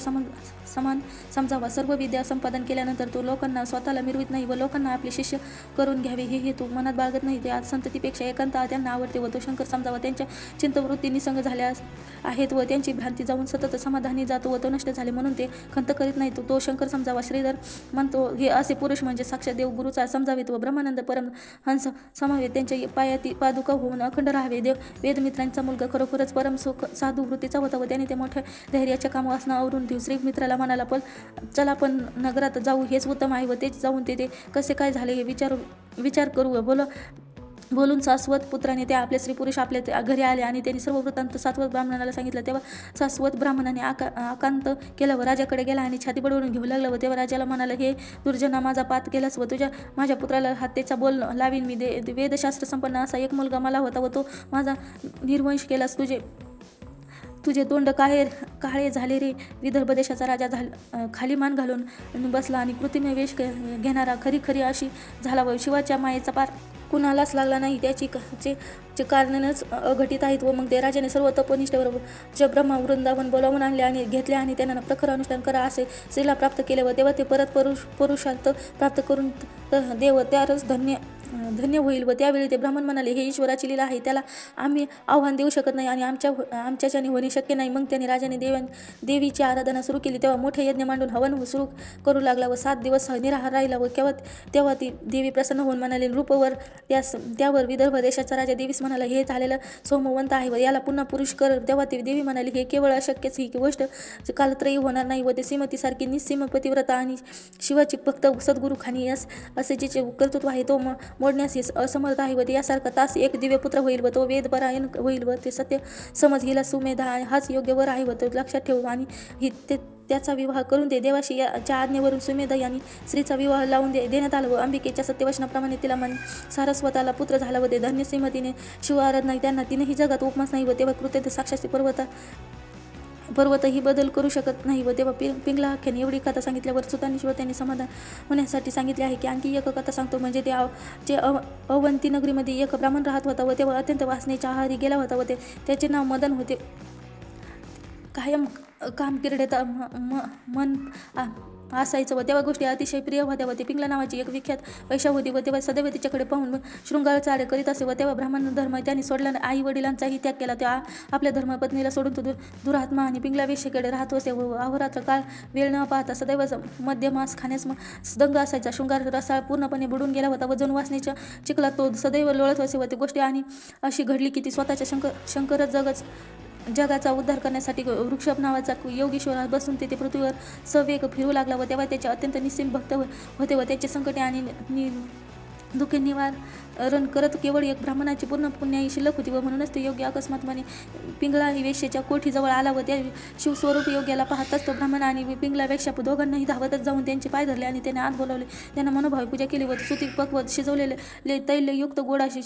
समान समजावा. सर्व विद्या संपादन केल्यानंतर तो लोकांना स्वतःला मिरवित नाही व लोकांना आपले शिष्य करून घ्यावे हे हेतू मनात बाळगत नाही. ते आज संततीपेक्षा एकांत त्यांना आवडते व तो शंकर समजावा. त्यांच्या चिंतवृत्ती निसंग झाल्या आहेत व त्यांची भ्रांती जाऊन सतत समाधानी जातो व तो नष्ट झाले म्हणून ते खंत करीत नाही तो शंकर समजावा. श्रीधर म्हणतो, हे असे पुरुष म्हणजे साक्षात देव गुरुचा समजावेत व ब्रह्मानंद परम हंस समावेत. त्यांच्या पायाती पादुका होऊन अखंड राहावे. वेदमित्रांचा मुलगा खरोखरच परम साधू वृत्तीचा होता व त्याने ते मोठ्या धैर्याच्या कामावासना आवरून ठेवून श्री मित्राला म्हणाला, चला पण नगरात जाऊ, हेच उत्तम आहे. व तेच जाऊन ते कसे काय झाले हे विचार करू. बोलून सास्वत पुत्राने त्या आपले स्त्री पुरुष आपल्या घरी आले आणि त्यांनी सर्व वृत्तांत सास्वत ब्राह्मणाला सांगितलं. तेव्हा सास्वत ब्राह्मणाने आकांत केला व राजाकडे गेला आणि छाती बडवून घेऊ लागला. व तेव्हा राजाला म्हणाला, हे दुर्जना माझा पात केलास व माझ्या पुत्राला हत्येचा बोल लावीन मी. वेदशास्त्र संपन्न असा एक मुलगा मला होता व तो माझा निर्वंश केलास. तुझे तोंड काळे झाले रे. विदर्भ देशाचा राजा खाली मान घालून बसला आणि कृत्रिम वेश घेणारा खरी अशी झाला व शिवाच्या मायेचा पार कुणालाच लागला नाही. त्याची कारणच अघटित आहेत. व मग ते राजाने सर्व तपनिष्ठेवर ब्रह्मा वृंदावन बोलावून आणले आणि घेतले आणि त्यांना प्रखर अनुष्ठान करा असे स्त्रीला प्राप्त केले. व तेव्हा ते परत पुरुषार्थ प्राप्त करून देव त्यारच धन्य होईल. व त्यावेळी ते ब्राह्मण म्हणाले, हे ईश्वराची लीला आहे, त्याला आम्ही आव्हान देऊ शकत नाही आणि आमच्याच्याने होणे शक्य नाही. मग त्याने राजाने देवीची आराधना सुरू केली. तेव्हा मोठे यज्ञ मांडून हवन सुरू करू लागला व 7 दिवस निराहार राहिला. व तेव्हा ती देवी प्रसन्न होऊन म्हणाली, रूपवर त्यावर विदर्भ देशाचा राजा देवीस म्हणाला, हे झालेलं सोमवंत आहे व याला पुन्हा पुरुष कर. तेव्हा ती देवी म्हणाली, हे केवळ अशक्यच, ही गोष्ट कालत्रयी होणार नाही. व ते श्रीमतीसारखी निस्सीम पतिव्रता आणि शिवाची भक्त सद्गुरू खानी असे जिचे कर्तृत्व आहे तो मोडण्यास असमर्थ आहे. व यासारखा तास एक दिव्य पुत्र होईल व तो वेदपरायण होईल व ते सत्य समज हिला सुमेधा हाच योग्य वर आहे व तो लक्षात ठेवू आणि त्याचा विवाह करून दे. देवाशी च्या आज्ञेवरून सुमेधा यांनी स्त्रीचा विवाह लावून देण्यात आला व अंबिकेच्या सत्यवचनाप्रमाणे तिला सारस्वताला पुत्र झाला व ते धन्य श्रीमतीने शिव आराधना त्यांना तीनही जगात उपमास नाही. व तेव्हा कृत्य साक्षात पर्वत ही बदल करू शकत नाही. व तेव्हा पिंगला आख्याने एवढी कथा सांगितल्यावर सुतांनी त्यांनी समाधान होण्यासाठी सांगितले आहे की आणखी एक कथा सांगतो. म्हणजे जे अवंती नगरीमध्ये एक ब्राह्मण राहत होता व तेव्हा अत्यंत वासनेच्या आहारी गेला होता व त्याचे नाव मदन होते. कायम काम किरडे मन असायचं व तेव्हा गोष्टी अतिशय प्रिय होत्या व ती पिंगला नावाची एक विख्यात वैश्या होती व तेव्हा सदैव तिच्याकडे पाहून शृंगार चाळे करीत असे व तेव्हा ब्राह्मण धर्म त्यांनी सोडला, आई वडिलांचाही त्याग केला. त्या आपल्या धर्मपत्नीला सोडून तो दुरात्मा आणि पिंगला वेश्येकडे राहत असे व अहोरात्र काळ वेळ न पाहता सदैव मद्य मांस खाण्यास दंग असायचा. शृंगार रसाळ पूर्णपणे बुडून गेला होता व जणू वासनेच्या चिखलात तो सदैव लोळत असे व ती गोष्टी आणि अशी घडली की ती स्वतःच्या शंकरच जगाचा उद्धार करण्यासाठी वृक्षभ नावाचा योगीश्वर बसून तेथे पृथ्वीवर सवेग फिरू लागला व तेव्हा त्याचे अत्यंत निस्सीम भक्त होते व त्याचे संकटे आणि दुःखे निवारण करत केवळ एक ब्राह्मणाची पूर्ण पुण्याई शिल्लक होती व म्हणूनच ते योग्य अकस्मातपणे पिंगळा ही वेश्येच्या कोठीजवळ आला व त्या शिवस्वरूप योग्याला पाहताच तो ब्राह्मण आणि पिंगला वेश्या दोघांनाही धावतच जाऊन त्यांचे पाय धरले आणि त्याने आत बोलावले. त्यांना मनोभावी पूजा केली व सुती पक्वत शिजवलेले तैलयुक्त गोडाशी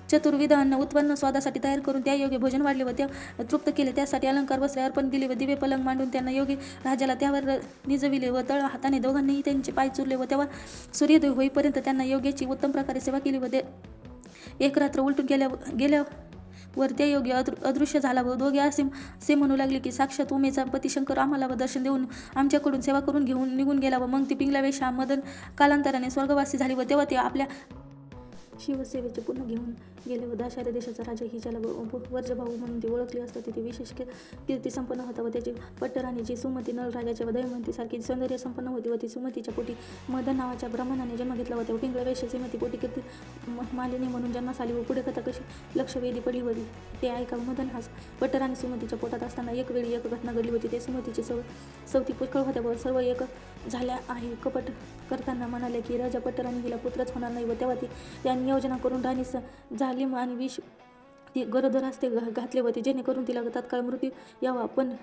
चतुर्विध अन्न उत्पन्न स्वादासाठी तयार करून त्या योगी भोजन वाढले व त्या तृप्त केले. त्यासाठी अलंकार वस्त्रे अर्पण दिली व दिवे पलंग मांडून त्यांना योगी राजाला त्यावर निजविले व तळ हाताने दोघांनीही त्यांचे पाय चुरले व तेव्हा सूर्योदय होईपर्यंत त्यांना योग्याची उत्तम प्रकारे सेवा केली व ते एक रात्र उलटून गेल्यावर त्या योगी अदृश्य झाला व दोघे असे म्हणू लागले की साक्षात उमेचा पती शंकर आम्हाला व दर्शन देऊन आमच्याकडून सेवा करून घेऊन निघून गेला व मग ती पिंगला वेश्या मदन कालांतराने स्वर्गवासी झाली व तेव्हा ते आपल्या शिवसेवेचे पूर्ण घेऊन गेले व दाशार्य देशाचा राजा ही ज्याला वर्जभाऊ म्हणून ती ओळखली असतात तिथे विशेष कीर्ती संपन्न होता व त्याची पट्टराणी जी सुमती नल राजाच्या व दयमंतीसारखी सौंदर्य संपन्न होती व ती सुमतीच्या पोटी मदन नावाच्या ब्राह्मणाने जन्म घेतला होता व पिंगळा वेश्य श्रीमती पोटी कीर्ती मालिनी म्हणून जन्मास आली व पुढे कथा कशी लक्षवेधी पडली होती ते ऐका. मदन हा पट्टराणी सुमतीच्या पोटात असताना एक वेळी एक घटना घडली होती. ते सुमतीची सवती पुष्कळ होत्या व सर्व एक झाल्या आहे. कपट करताना म्हणाले की राजा पट्टराणी हिला पुत्रच होणार नाही व तेव्हा त्या नियोजना करून राणीस जालिम आणि विष ती गरोदर असते घातले होते जेणेकरून तिला तात्काळ मृत्यू यावा. पण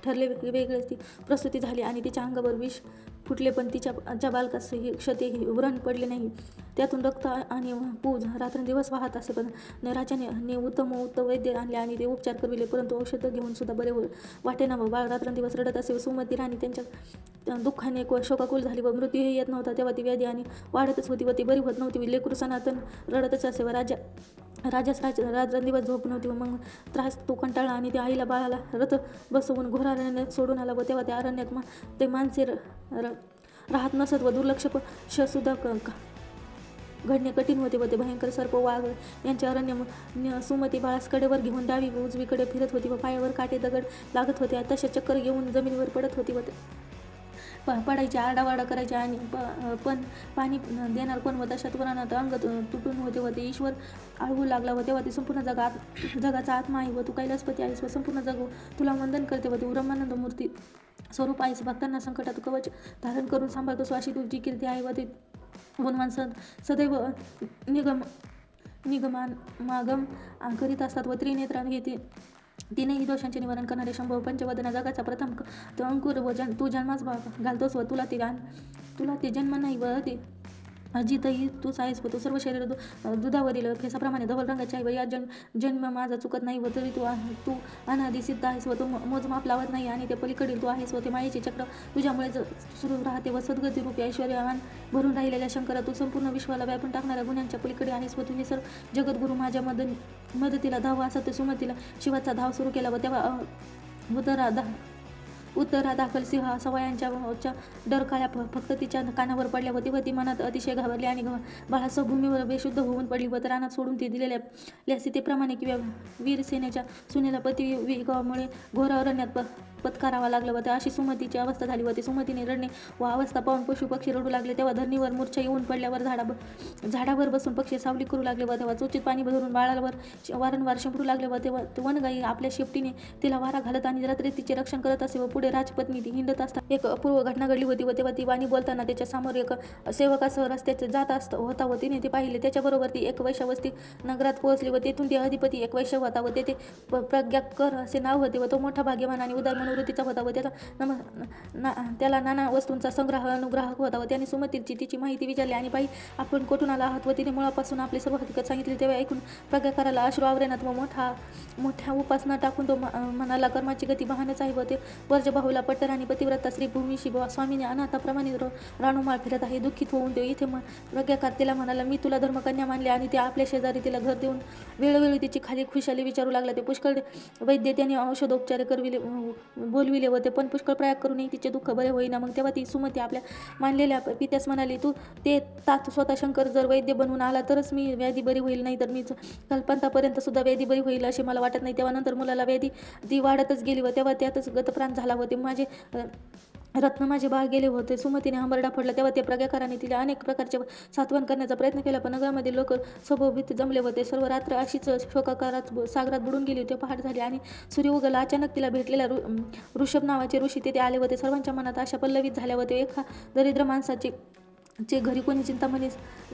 ठरले वेगळेच ती प्रसूती झाली आणि तिच्या अंगावर विष फुटले पण तिच्या बालकास ही क्षती व्रण पडले नाही. त्यातून रक्त आणि पूज रात्रंदिवस वाहत असे पण राजाने उत्तम वैद्य आणले आणि ते उपचार करविले परंतु औषध घेऊन सुद्धा बरे वाटेना व बाळ रात्रंदिवस रडत असे व सुमती राणी त्यांच्या दुःखाने शोकाकुल झाली व मृत्यूही येत नव्हता. तेव्हा ती व्याधी आणि वाढतच होती व ती बरी होत नव्हती. लेकरू सनातन रडतच असे व राजाच रात्रंदिवस झोप नव्हती व मग त्रास तो कंटाळला आणि त्या आईला बाळाला रथ बसवून घोर अरण्यात सोडून आला व तेव्हा त्या अरण्यात ते माणसे राहत नसत व दुर्लक्ष सुद्धा घडणे कठीण होते व ते भयंकर सर्प वाघ यांचे अरण्य सुमती बाळास कडेवर घेऊन डावी व उजवीकडे फिरत होती व पायावर काटे दगड लागत होते. तशा चक्कर येऊन जमिनीवर पडत होती व पडायचे आरडावारडा करायचे आणि पण पाणी देणार कोण व तशात वरानात अंग तुटून होते व ते ईश्वर आळवू लागला व तेव्हा ती संपूर्ण जगाचा आत्मा आहे व तू कैलासपती आहेस व संपूर्ण जग तुला वंदन करते व तू ब्रह्मानंद मूर्ती स्वरूप आहेस. भक्तांना संकटात कवच धारण करून सांभाळतोस अशी तुझी कीर्ती आहे व ती गुणवान सदैव निगमागम करीत असतात व त्रिनेत्रा हे तीनही दोषांचे निवारण करणारे शंभू पंचवदना जगाचा प्रथम अंकुर व तू जन्मास घालतोस व तुला ते जन्म नाही व ते अजितही तूच आहेस व तू सर्व शरीर दुधावरील फेसाप्रमाणे धवल रंगाचे आहे व या जन्म माझा चुकत नाही व तरी तू अनादि सिद्ध आहेस व तू मोजमाप लावत नाही आणि ते पलीकडील तू आहेस व ते मायेचे चक्र तुझ्यामुळे सुरू राहते व सद्गती रूपी ऐश्वर्यवान भरून राहिलेल्या शंकरा तू संपूर्ण विश्वाला व्यापून टाकणाऱ्या गुन्ह्यांच्या पलीकडे आहेस व तू हे सर्व जगद्गुरू माझ्या मदतीला धाव असं ते सुमतीला शिवाचा धाव सुरू केला व तेव्हा उत्तरा दाखल सिंह सवयांच्या डरकाळ्या फक्त तिच्या कानावर पडल्या होती व ती मनात अतिशय घाबरली आणि बाळासह भूमीवर बेशुद्ध होऊन पडली व रानात सोडून ती दिलेल्या सीतेप्रमाणे किंवा वीरसेनेच्या सुनेला पती विगामुळे घोर अरण्यात पत्कारावा लागलं व अशी सुमतीची अवस्था झाली होती. सुमतीने रडणे व अवस्था पाहून पशु पक्षी रडू लागले. तेव्हा धरणीवर मूर्छा येऊन पडल्यावर झाडावर बसून पक्षी सावली करू लागले व तेव्हा चोचीत पाणी भरून बाळावर वारंवार शिंपडू लागले व तेव्हा वनगाई आपल्या शेपटीने तिला वारा घालत आणि रात्री तिचे रक्षण करत असे व पुढे राजपत्नी ती हिंडत असता एक अपूर्व घटना घडली होती व तेव्हा ती वाणी बोलताना त्याच्या समोर एक सेवकासह रस्त्याचे जात होता व तिने ते पाहिले. त्याच्याबरोबर ती एक वैश्यवस्ती नगरात पोहोचली व तेथून ते अधिपती एक वैश्य होता व तेथे प्रज्ञाकर असे नाव होते व तो मोठा भाग्यवान आणि उदार मनोवृत्तीचा होता व त्याला नाना वस्तूंचा संग्रह अनुग्राहक होता व त्याने सुमतीची तिची माहिती विचारली आणि बाई आपण कुठून आला आहात व तिने मुळापासून आपले सर्व हकीकत सांगितले. तेव्हा ऐकून प्रज्ञाकाराला अश्रू आवरेनात व मोठ्या उपासना टाकून तो म्हणाला कर्माची गती वाहनच आहे व ते वर्जबाहूला पट्टर आणि पतिव्रता स्त्री भूमीशी स्वामीने अनाथाप्रमाणे राणूमाळ फिरत आहे. दुःखित होऊन ते इथे प्रज्ञाकार तिला म्हणाला मी तुला धर्मकन्या मानले आणि ते आपल्या शेजारी तिला घर देऊन वेळोवेळी तिची खाली खुशाली विचारू लागला. ते पुष्कळ वैद्य त्याने औषधोपचार करविले बोलविले होते, पण पुष्कळ प्रयाग करूनही तिचे दुःख बरे होईना. मग तेव्हा ती सुमती आपल्या मानलेल्या पित्यास म्हणाली, तू ते तात स्वतः शंकर जर वैद्य बनवून आला तरच मी व्याधी बरी होईल, नाही तर मी कल्पांतापर्यंत सुद्धा व्याधी बरी होईल असे मला वाटत नाही. तेव्हा नंतर मुलाला व्याधी ती वाढतच गेली व तेव्हा त्यातच गतप्राण झाला होते. माझे रत्न माझे बाळ गेले होते. सुमतीने हंबरडा फोडला. तेव्हा ते प्रज्ञाकाराने तिला अनेक प्रकारचे सात्वन करण्याचा प्रयत्न केला, पण नगरामध्ये लोक स्वभावभीत जमले होते. सर्व रात्र अशीच शोकाकारात सागरात बुडून गेली होती. पहाट झाली आणि सूर्य उगवला. अचानक तिला भेटलेल्या ऋषभ नावाचे ऋषी तेथे आले होते. सर्वांच्या मनात आशा पल्लवित झाल्या होते. एका दरिद्र माणसाचे घरी कोणी चिंतामणी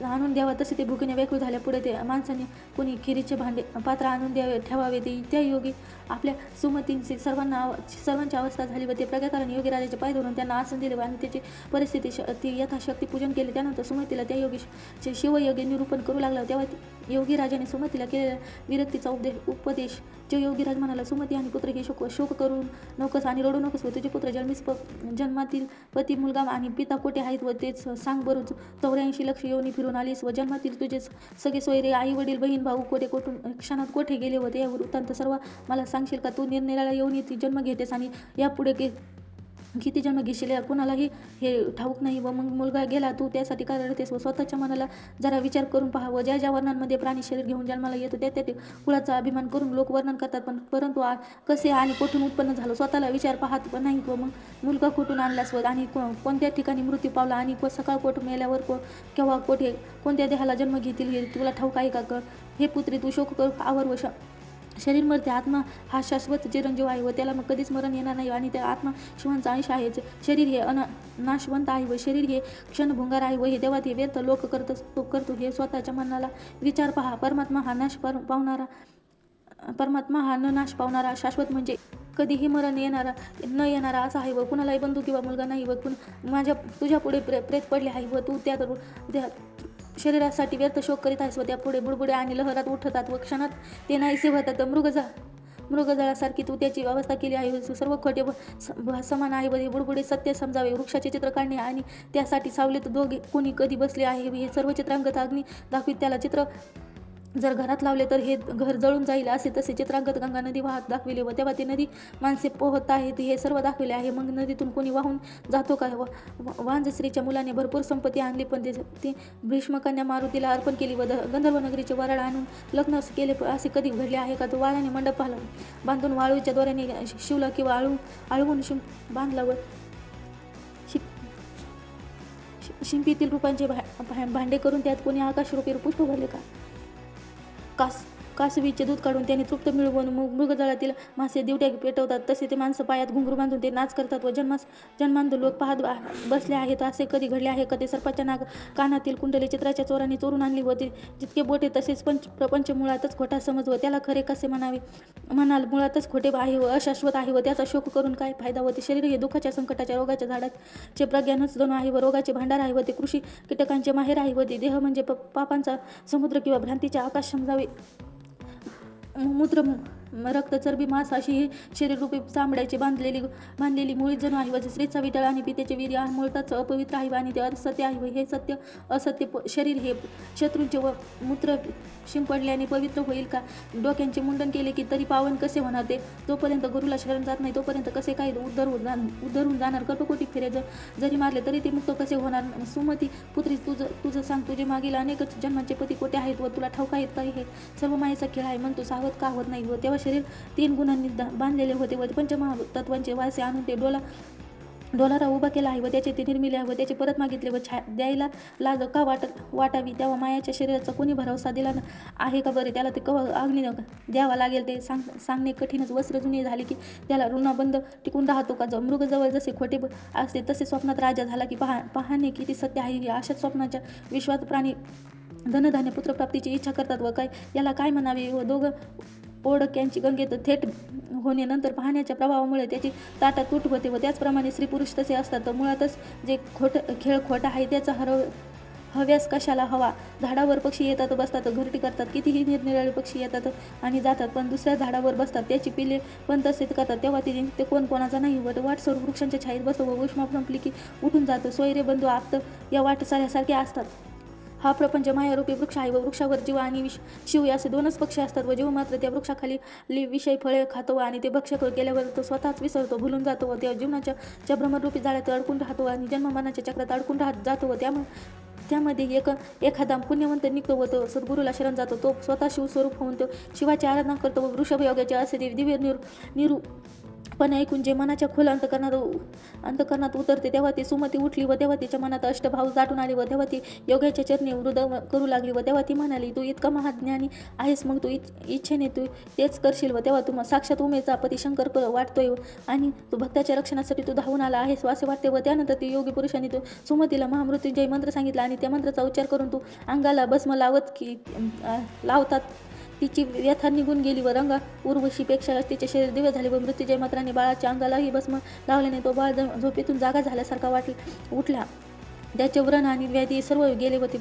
आणून द्यावा तसे ते भुकेने व्याकुळ झाल्या. पुढे ते माणसाने कोणी खिरीचे भांडे पात्र आणून ठेवावे. ते त्या योगी आपल्या सुमतींची सर्वांची अवस्था झाली व ते प्रज्ञाकाराने योगीराजाचे पाय धरून त्यांना आसन दिले आणि त्याची परिस्थिती ती यथाशक्ती पूजन केले. त्यानंतर सुमतीला त्या योगी शिवयोगी निरूपण करू लागला. तेव्हा योगीराजाने सुमतीला केलेल्या विरक्तीचा उपदेश जो योगीराज म्हणाला, सुमती आणि पुत्र हे शोक करू नकोस आणि रडू नकोस व तुझे पुत्र जन्मातील पती मुलगा आणि पिता कोठे आहेत व तेच सांग बरोबर. 84 लक्ष योनी फिरून आलीस व जन्मातील तुझे सगळे सोयरे आई वडील बहीण भाऊ कोठून क्षणात कोठे गेले होते या वृत्तांत सर्व मला सांगशील का? तू निरनिराळ्या योनी जन्म घेतेस आणि यापुढे किती जन्म घेशील कुणालाही हे ठाऊक नाही. व मग मुलगा गेला, तू त्यासाठी का रडतेस? व स्वतःच्या मनाला जरा विचार करून पाहावं. ज्या ज्या वर्णांमध्ये प्राणी शरीर घेऊन जन्माला येतो त्या कुळाचा अभिमान करून लोक वर्णन करतात, परंतु कसे आणि कुठून उत्पन्न झालं स्वतःला विचार पाहत पण नाहीत. व मग मुलगा कुठून आणलास व आणि कोणत्या ठिकाणी मृत्यू पावला आणि सकाळ कोठ मेल्यावर केव्हा कोठे कोणत्या देहाला जन्म घेतील हे तुला ठाऊक आहे का? हे पुत्री तू शोक कर आवर व शरीर मरते, आत्मा हा शाश्वत चिरंजीव आहे व त्याला मग कधीच मरण येणार नाही आणि त्या आत्मा शिवांचा अंश आहे. शरीर हे नाशवंत आहे व शरीर हे क्षणभंगार आहे व हे तेव्हा ते व्यर्थ लोक करतो हे स्वतःच्या मनाला विचार पहा. परमात्मा हा न नाश पावणारा शाश्वत म्हणजे कधीही मरण न येणारा असा आहे व कुणालाही बंधू किंवा मुलगा नाही व तुझ्या पुढे प्रेत पडले आहे व तू त्या शरीरासाठी व्यर्थ शोक करीत आहेस व त्या पुढे बुडबुडे आणि लहरात उठतात व क्षणात ते नाहीसे होतात. मृगजळासारखी तू त्याची अवस्था केली आहे. सर्व खोटे समान आहे व हे बुडबुडे सत्य समजावे. वृक्षाचे चित्र काढणे आणि त्यासाठी सावलीत दोघे कोणी कधी बसले आहे हे सर्व चित्रांगत अग्नी दाखवीत. त्याला चित्र जर घरात लावले तर हे घर जळून जाईल असे तसे चित्रांगत गंगा नदी वाहत दाखविले व तेव्हा ती नदी माणसे पोहत आहेत हे सर्व दाखविले आहे. मग नदीतून कोणी वाहून जातो का? वांजश्रीच्या मुलाने भरपूर संपत्ती आणली पण ती भीष्मकन्या मारुतीला अर्पण केली व गंधर्व नगरीचे वराड आणून लग्न केले असे कधी घडले आहे का? तो वाराने मंडप बांधून वाळूच्या दोऱ्याने शिवला किंवा आळवून बांधला व शिंपीतील रूपांचे भांडे करून त्यात कोणी आकाशरूपी पुष्प भरले का? कासवीचे दूध काढून त्याने तृप्त मिळवून मृगजळातील मासे दिवट्या पेटवतात तसे ते माणसं पायात घुंगरू बांधून ते नाच करतात व जन्मांध लोक पाहत बसले आहेत असे कधी घडले आहे का? ते सर्पाच्या कानातील कुंडली चित्राच्या चोरांनी चोरून आणली होती. जितके बोटे तसेच प्रपंच मुळातच खोटा समज व त्याला खरे कसे म्हणाल? मुळातच खोटे आहे व अशाश्वत आहे व त्याचा शोक करून काय फायदा? व ते शरीर हे दुःखाच्या संकटाच्या रोगाच्या झाडाचे प्रज्ञानच जणू आहे व रोगाचे भांडार आहे व ते कृषी कीटकांचे माहेर आहे व ते देह म्हणजे पापांचा समुद्र किंवा भ्रांतीचे आकाश समजावे. मूत्र रक्त चरबी मांस अशी ही शरीररूपी चामड्याची बांधलेली मुळी जणू आहे व स्त्रीचा विटाळ आणि पित्याचे वीर्य मूळताच अपवित्र आहे आणि ते असत्य आहे व हे सत्य असत्य शरीर हे शत्रूंचे व मूत्र शिंपडल्याने पवित्र होईल का? डोक्यांचे मुंडन केले की तरी पावन कसे होणार? ते जोपर्यंत गुरुला शरण जात नाही तोपर्यंत कसे काय उद्धरून जाणार? कल्पकोटी फेरे जरी मारले तरी ते मुक्त कसे होणार? सुमती पुत्री तुझं सांग, तुझे मागील अनेक जन्मांचे पती कोठे आहेत व तुला ठाऊक आहेत का? हे सर्व मायेचा खेळ आहे म्हणतो सावध का होत नाही? व तेव्हा शरीर 3 गुणांनी बांधलेले होते व पंचमहातत्वांचे वासे आणून ते डोलारा उभा केला आहे व त्याचे ते निर्मिले आहे व त्याचे परत मागितले व द्यायला लाज का वाटावी? तेव्हा मायाच्या शरीराचा कोणी भरवसा दिला आहे का बरे? त्याला ते अग्नी द्यावा लागेल ते सांगणे कठीणच. वस्त्र जुने झाले की त्याला ऋणाबंध टिकून राहतो का? मृगजवळ जसे खोटे असते तसे स्वप्नात राजा झाला की पाहणे किती सत्य आहे. अशाच स्वप्नाच्या विश्वात प्राणी धनधान्य पुत्रप्राप्तीची इच्छा करतात व याला काय म्हणावे? व दोघं ओढक्यांची गंगेत थेट होणे नंतर पाहण्याच्या प्रभावामुळे त्याची ताटा तूट होते व त्याचप्रमाणे स्त्री पुरुष तसे असतात. तर मुळातच जे खेळ खोटा आहे त्याचा हव्यास कशाला हवा? झाडावर पक्षी येतात बसतात घरटी करतात, कितीही निरनिराळे पक्षी येतात आणि जातात पण दुसऱ्या झाडावर बसतात, त्याची पिले पण तसेच करतात. तेव्हा ते कोण कोणाचा नाही वाट सोडून वृक्षांच्या छायेत बसतो व उष्मा संपली की उठून जातो. सोयरे बंधू आप्त या वाट साऱ्यासारखे असतात. हा प्रपंच मायारूपी वृक्ष आहे व वृक्षावर जीव आणि शिव असे दोनच पक्षी असतात व जीव मात्र त्या वृक्षाखाली विषय फळे खातो आणि ते भक्ष्य केल्यावर तो स्वतःच विसरतो, भुलून जातो व त्या जीवनाच्या भ्रमरूपी जाळ्यात अडकून राहतो आणि जन्ममरणाच्या चक्रात अडकून जातो व त्यामध्ये एखादा पुण्यवंत निघतो व तो सद्गुरूला शरण जातो. तो स्वतः शिवस्वरूप होऊन तो शिवाची आराधना करतो व वृषभयोगाचे असे ते दिव्य निरू पण ऐकून जे मनाच्या खोल अंतकरणात उतरते तेव्हा ती सुमती उठली व तेव्हा तिच्या मनात अष्टभाव दाटून आले व तेव्हा ती योगाच्या चरणी वृद्ध करू लागली व तेव्हा ती म्हणाली, तू इतका महाज्ञानी आहेस, मग तू इच्छेने तू तेच करशील व तेव्हा तू साक्षात उमेचा पती शंकर वाटतोय आणि तू भक्ताच्या रक्षणासाठी तू धावून आला आहेस असे वाटते. व त्यानंतर ती योगी पुरुषांनी तू सुमतीला महामृत्युंजय मंत्र सांगितला आणि त्या मंत्राचा उच्चार करून तू अंगाला भस्म लावतात तिची व्यथा निघून गेली व रंगा उर्वशीपेक्षा तिचे शरीर दिव्य झाले व मृत्युंजय मंत्राने बाळाच्या अंगालाही भस्म लावल्याने तो बाळ झोपेतून जागा झाल्यासारखा उठला. त्याचे व्रण आणि व्याधी सर्व गेले व ती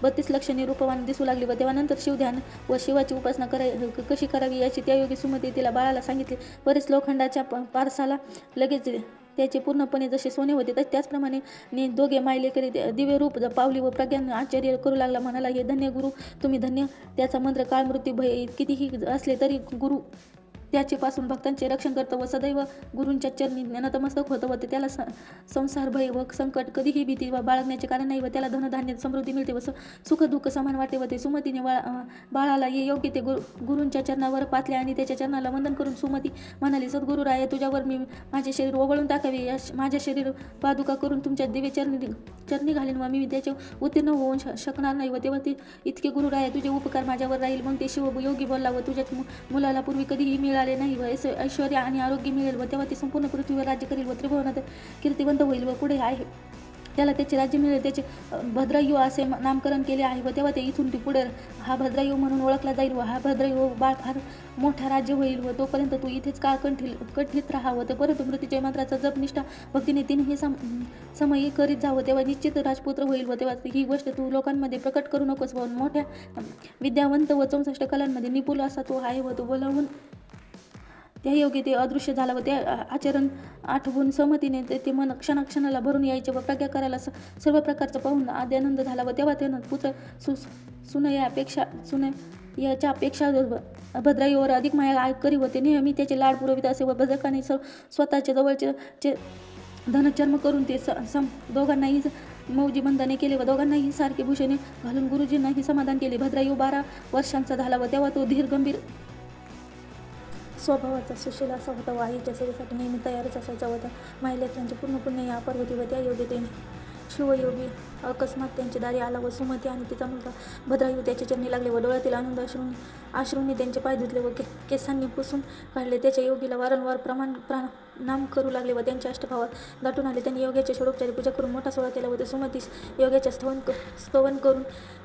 32 लक्षणे रूपवान दिसू लागली व तेव्हा नंतर शिवध्यान व शिवाची उपासना कशी करावी याची त्या योगी सुमती तिला बाळाला सांगितले. बरेच लोखंडाच्या पारसाला लगेच त्याचे पूर्णपणे जसे सोने होते त्याचप्रमाणे दोघे मायलेकरी दिव्य रूप पावली व प्रज्ञान आश्चर्य करू लागला. म्हणाला, हे धन्य गुरु तुम्ही धन्य. त्याचा मंत्र काळ मृत्यू भय कितीही असले तरी गुरु त्याचे पासून भक्तांचे रक्षण करतो व सदैव गुरूंच्या चरणी नतमस्तक होतं व त्याला संसार भय व संकट कधीही भीती व बाळगण्याचे कारण नाही व त्याला धनधान्य समृद्धी मिळते व सुख दुःख समान वाटते व ते सुमतीने बाळाला ये योग्य ते गुरूंच्या चरणावर पातले आणि त्याच्या चरणाला वंदन करून सुमती म्हणाली, सद्गुरू राय, तुझ्यावर मी माझे शरीर ओवळून टाकावे. माझ्या शरीर पादुका करून तुमच्या दिव्य चरणी घालीन व मी त्याचे उत्तीर्ण होऊन शकणार नाही व तेव्हा ते इतके गुरु राय तुझे उपकार माझ्यावर राहील. मग ते शिव योगी बोलला व तुझ्याच मुलाला पूर्वी कधीही मिळाले नाही व ऐश्वर्य आणि आरोग्य मिळेल व तेव्हा ते संपूर्ण पृथ्वीवर राज्य करेल व त्रिभुवनात कीर्तिवंत होईल व पुढे आहे त्याला त्याचे राज्य मिळेल. त्याचे भद्रायू असे नामकरण केले आहे व तेव्हा ते इथून पुढे हा भद्रायू म्हणून ओळखला जाईल व हा भद्रायू बाळ फार मोठा राज्य होईल व तोपर्यंत तू इथेच काळ कठीत राहावं. तर परंतु मृत्यूच्या मंत्राचा जप निष्ठा भक्तीने तिनेही समयी करीत जावं तेव्हा निश्चित राजपुत्र होईल व तेव्हा ही गोष्ट तू लोकांमध्ये प्रकट करू नकोस व मोठ्या विद्यावंत व 64 कलांमध्ये निपुण असा तो आहे व तो बोलावून त्या योगी ते अदृश्य झाला व ते आचरण आठवून सहमतीने ते मन क्षणाला भरून यायचे व प्रज्ञा करायला सर्व प्रकारचं पाहून आद्यानंद झाला व तेव्हा त्यानं पुत्र सुनयाच्यापेक्षा भद्राईवर अधिक माया करी होते. नेहमी त्याचे लाड पुरवित असे व भद्रकाने स्वतःच्या जवळचे धनचर्म करून ते दोघांनाही मौजी बंधने केले व दोघांनाही सारखे भूषणे घालून गुरुजींनाही समाधान केले. भद्रायू 12 वर्षांचा झाला व तेव्हा तो धीर गंभीर स्वभावाचा सुशील असा होता व आईच्या सेवेसाठी नेहमी तयारच असायचा होता. मायलेकरांचे पूर्ण पुण्य या अपार होती व त्या योगी ते शिवयोगी अकस्मात त्यांच्या दारी आला व सुमती आणि तिचा मुलगा भद्रायू त्याच्या चरणी लागले व डोळ्यातील आनंद अश्रूंनी त्यांचे पाय धुतले व केसांनी पुसून काढले. त्याच्या योगीला वारंवार नाम करू लागले व त्यांच्या अष्टभावात दाटून आले. त्यांनी योग्याच्या षोडोपचारी पूजा करून मोठा सोहळा केला व ते सुमतीस योग्याच्या स्तवन करून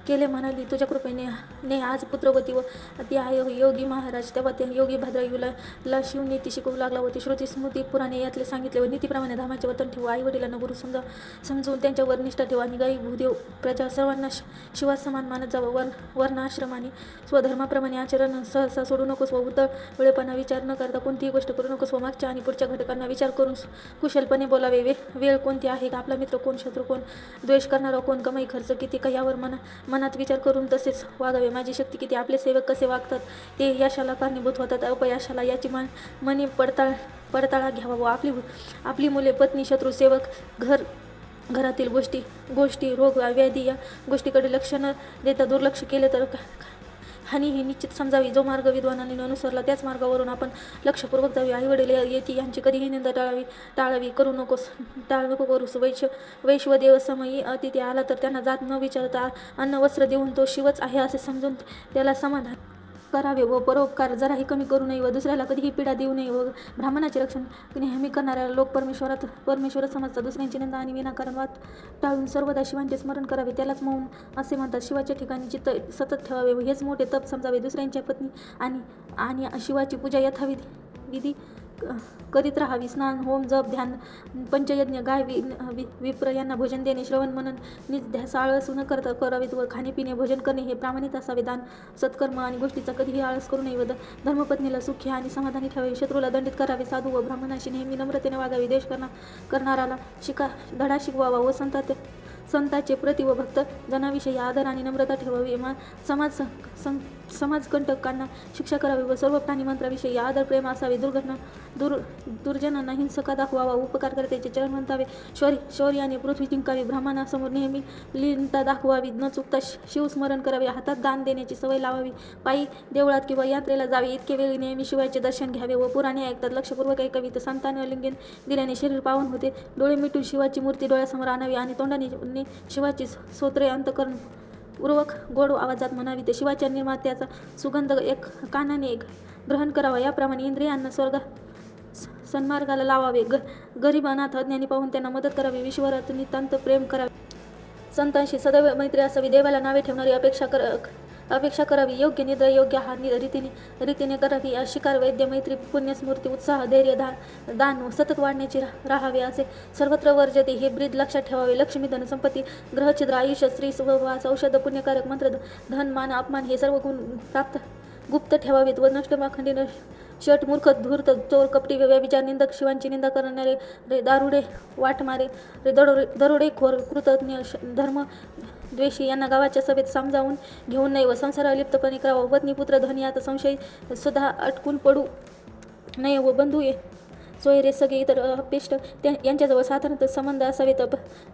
केले. म्हणाली, तुझ्या कृपेने आज पुत्रवती व ती आहे योगी महाराज. तेव्हा त्या योगी भद्रायूला शिवनीती शिकवू लागला व ती श्रुती स्मृती पुराणे यातले सांगितले व नीतीप्रमाणे धर्माचे वर्तन ठेवू. आई वडिलांना गुरु समजून त्यांच्यावर निष्ठा ठेवा आणि गाई भूदेव प्रजा सर्वांना शिवास समान मानत जावं. वर्णाश्रमाने स्वधर्माप्रमाणे आचरण सहसा सोडू नकोस व उतळेपणा विचार न करता कोणतीही गोष्ट करू नकोस व मागच्या आणि पुढच्या घटकांना विचार करून कुशलपणे बोलावे. वेळ कोणती आहे, आपला मित्र कोण, शत्रू कोण, द्वेष करणारा कोण, कमाई खर्च किती का यावर मनात विचार करून तसेच वागावे. माझी शक्ती किती, आपले सेवक कसे वागतात ते यशाला कारणीभूत होतात अपयशाला याची मनी पडताळा घ्यावा व आपली मुले, पत्नी, शत्रू, सेवक, घरातील गोष्टी रोग व्याधी या गोष्टीकडे लक्ष न देता दुर्लक्ष केले तर हानी ही निश्चित समजावी. जो मार्ग विद्वानांनी अनुसरला त्याच मार्गावरून आपण लक्षपूर्वक जावी. आईवडील येती यांची कधीही निंदा टाळावी करू करूस. वैश्वदेव समयी अतिथी आला तर त्यांना जात न विचारता अन्न वस्त्र देऊन तो शिवच आहे असे समजून त्याला समाधान करावे व परोपकार जराही कमी करू नये व दुसऱ्याला कधीही पीडा देऊ नये व ब्राह्मणाचे रक्षण नेहमी करणाऱ्या लोक परमेश्वरच समजतात. दुसऱ्यांची निंदा आणि विनाकारण वाद टाळून सर्वदा शिवांचे स्मरण करावे, त्यालाच मौन असे म्हणतात. शिवाच्या ठिकाणी चित्त सतत ठेवावे व हेच मोठे तप समजावे. दुसऱ्यांच्या पत्नी आणि शिवाची पूजा यथाविधी करीत राहावी. स्नान, होम, जप, ध्यान, पंचयज्ञ, गाय, विप्र यांना भोजन देणे, श्रवण, मनन, निध्यास आळस न करता करावेत व खाणेपिणे, भोजन करणे हे प्रामाणिक असावे. दान, सत्कर्म आणि गोष्टीचा कधीही आळस करू नये व धर्मपत्नीला सुखी आणि समाधानी ठेवावे. शत्रूला दंडित करावे. साधू व ब्राह्मणाशी नेहमी नम्रतेने वागावे. देश करणाराला धडा शिकवावा व संतांचे प्रति व भक्त जनाविषयी आदर आणि नम्रता ठेवावी. समाजकंटकांना शिक्षा करावी व सर्व प्राणीमात्राविषयी आदर प्रेम असावे. दुर्जनांना हिंसका दाखवावा, उपकारकर्त्याचे चरण म्हणतावे, शौर्याने पृथ्वी जिंकावी, ब्राह्मणासमोर नेहमी लीनता दाखवावी, न चुकता शिवस्मरण करावे, हातात दान देण्याची सवय लावावी, पायी देवळात किंवा यात्रेला जावे, इतके वेळी नेहमी शिवाचे दर्शन घ्यावे व पुराणे ऐकतात लक्षपूर्वक ऐकावी. तर संतांना लिंगन दिल्याने शरीर पावन होते. डोळे मिटून शिवाची मूर्ती डोळ्यासमोर आणावी आणि तोंडाने शिवाची स्तोत्रे अंतकरण पूर्वक गोड आवाजात म्हणावी. ते शिवाच्या निर्मात्याचा सुगंध एक कानाने ग्रहण करावा. याप्रमाणे इंद्रियांना सन्मार्गाला लावावे. गरीब अनाथ अज्ञानी पाहून त्यांना मदत करावी. ईश्वरात नितांत प्रेम करावे. संतांशी सदैव मैत्री असावी. देवाला नावे ठेवणारी अपेक्षा करावी. योग्य निद्रा योग्य आहार रीतीने करावी. शिकार वैद्य मैत्री पुण्यस्मृती उत्साह धैर्य दान सतत वाढण्याची राहावे असे सर्वत्र वर्जते. हे ब्रीद लक्षात ठेवावे. लक्ष्मी धन संपत्ती ग्रहछिद्र आयुष्य स्त्री सुवास औषध पुण्यकारक मंत्र धन मान अपमान हे सर्व गुण प्राप्त गुप्त ठेवावेत व नष्ट पाखंडी शट मूर्ख धूर्त चोर कपटी व्यभिचार निंदक शिवांची निंदा करणारे दारुडे वाटमारे दरोडेखोर कृतज्ञ धर्म द्वेषी यांना गावाच्या सभेत समजावून घेऊन नये व संसारावर लिप्तपणे करावा. पत्नी पुत्र धन यात संशय सुद्धा अटकून पडू नये व बंधू सोयरे सगळे इतर अपेष्ट यांच्याजवळ साधारणतः संबंध असावेत.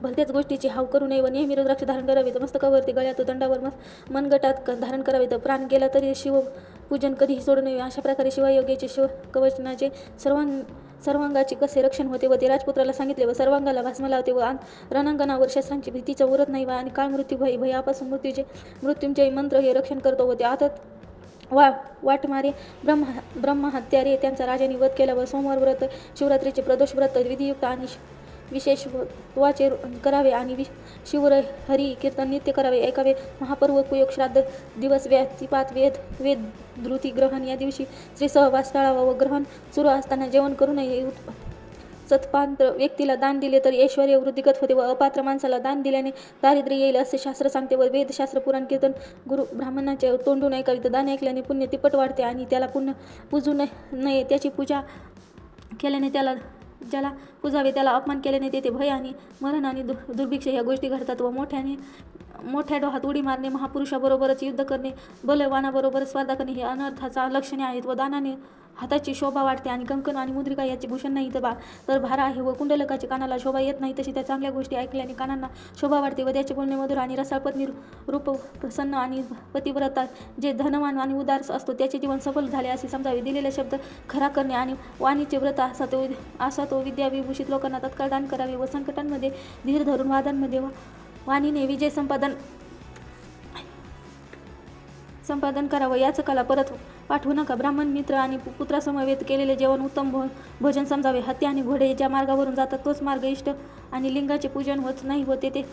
भलत्याच गोष्टीची हाव करू नये व नेहमी रुद्राक्ष धारण करावेत. मस्तकावरती गळ्यात दंडावर मनगटात धारण करावेत. प्राण गेला तरी शिवपूजन कधीही सोडू नये. अशा प्रकारे शिवयोग्याचे शिवकवचनाचे सर्वांगाचे कसे रक्षण होते व ते राजपुत्राला सांगितले व सर्वांगाला भस्म लावते व रणांगणावर शस्त्रांची भीतीचा उरत नाही आणि काळ मृत्यू भयापासून मृत्युंजय मंत्र हे रक्षण करतो व ते आता वाटमारे ब्रह्महत्यारे त्यांचा राजाने वध केला व सोमवार व्रत शिवरात्रीचे प्रदोष व्रत विधियुक्त आणि विशेष त्वाचे करावे आणि शिवहरी कीर्तन नित्य करावे. ऐकावे. महापर्व कुयोग श्राद्ध दिवस व्यतिपात वेद धृती ग्रहण या दिवशी स्त्रीसहवास टाळावा व ग्रहण सुरू असताना जेवण करू नये. सत्पात्र व्यक्तीला दान दिले तर ऐश्वर्य वृद्धिगत होते व अपात्र माणसाला दान दिल्याने दारिद्र्य येईल असे शास्त्र सांगते व वेदशास्त्र पुराण कीर्तन गुरु ब्राह्मणाचे तोंडून ऐकावे. तर दान ऐकल्याने पुण्य तिप्पट वाढते आणि त्याला पुन्हा पूजू नये. त्याची पूजा केल्याने ज्याला पूजावे त्याला अपमान केल्याने तेथे भय आणि मरण आणि दुर्भिक्ष ह्या गोष्टी घडतात व मोठ्या डोहात उडी मारणे महापुरुषाबरोबरच युद्ध करणे बलवानाबरोबर स्पर्धा करणे हे अनर्थाचा लक्षणे आहेत व दानाने हाताची शोभा वाढते आणि कंकण आणि मुद्रिका याची भूषण नाही तर भार आहे व कुंडलकाची कानाला शोभा येत नाही. तशी त्या चांगल्या गोष्टी ऐकल्याने कानांना शोभा वाढते व त्याचे बोलणे मधुर आणि रसाळ पत्नी रूप प्रसन्न आणि पतिव्रता जे धनवान आणि उदार असतो त्याचे जीवन सफल झाले असे समजावे. दिलेले शब्द खरा करणे आणि वाणीचे व्रत असा तो विद्या विभूषित लोकांना तत्काळ दान करावे व संकटांमध्ये धीर धरून वादांमध्ये वाणीने विजय संपादन करावं. याच कला परत पाठवू नका. ब्राह्मण मित्र आणि पुत्रासमवेत केलेले जेवण उत्तम भोजन समजावे. हत्ती आणि घोडे ज्या मार्गावरून जातात तोच मार्ग इष्ट आणि लिंगाचे पूजन होत नाही व ते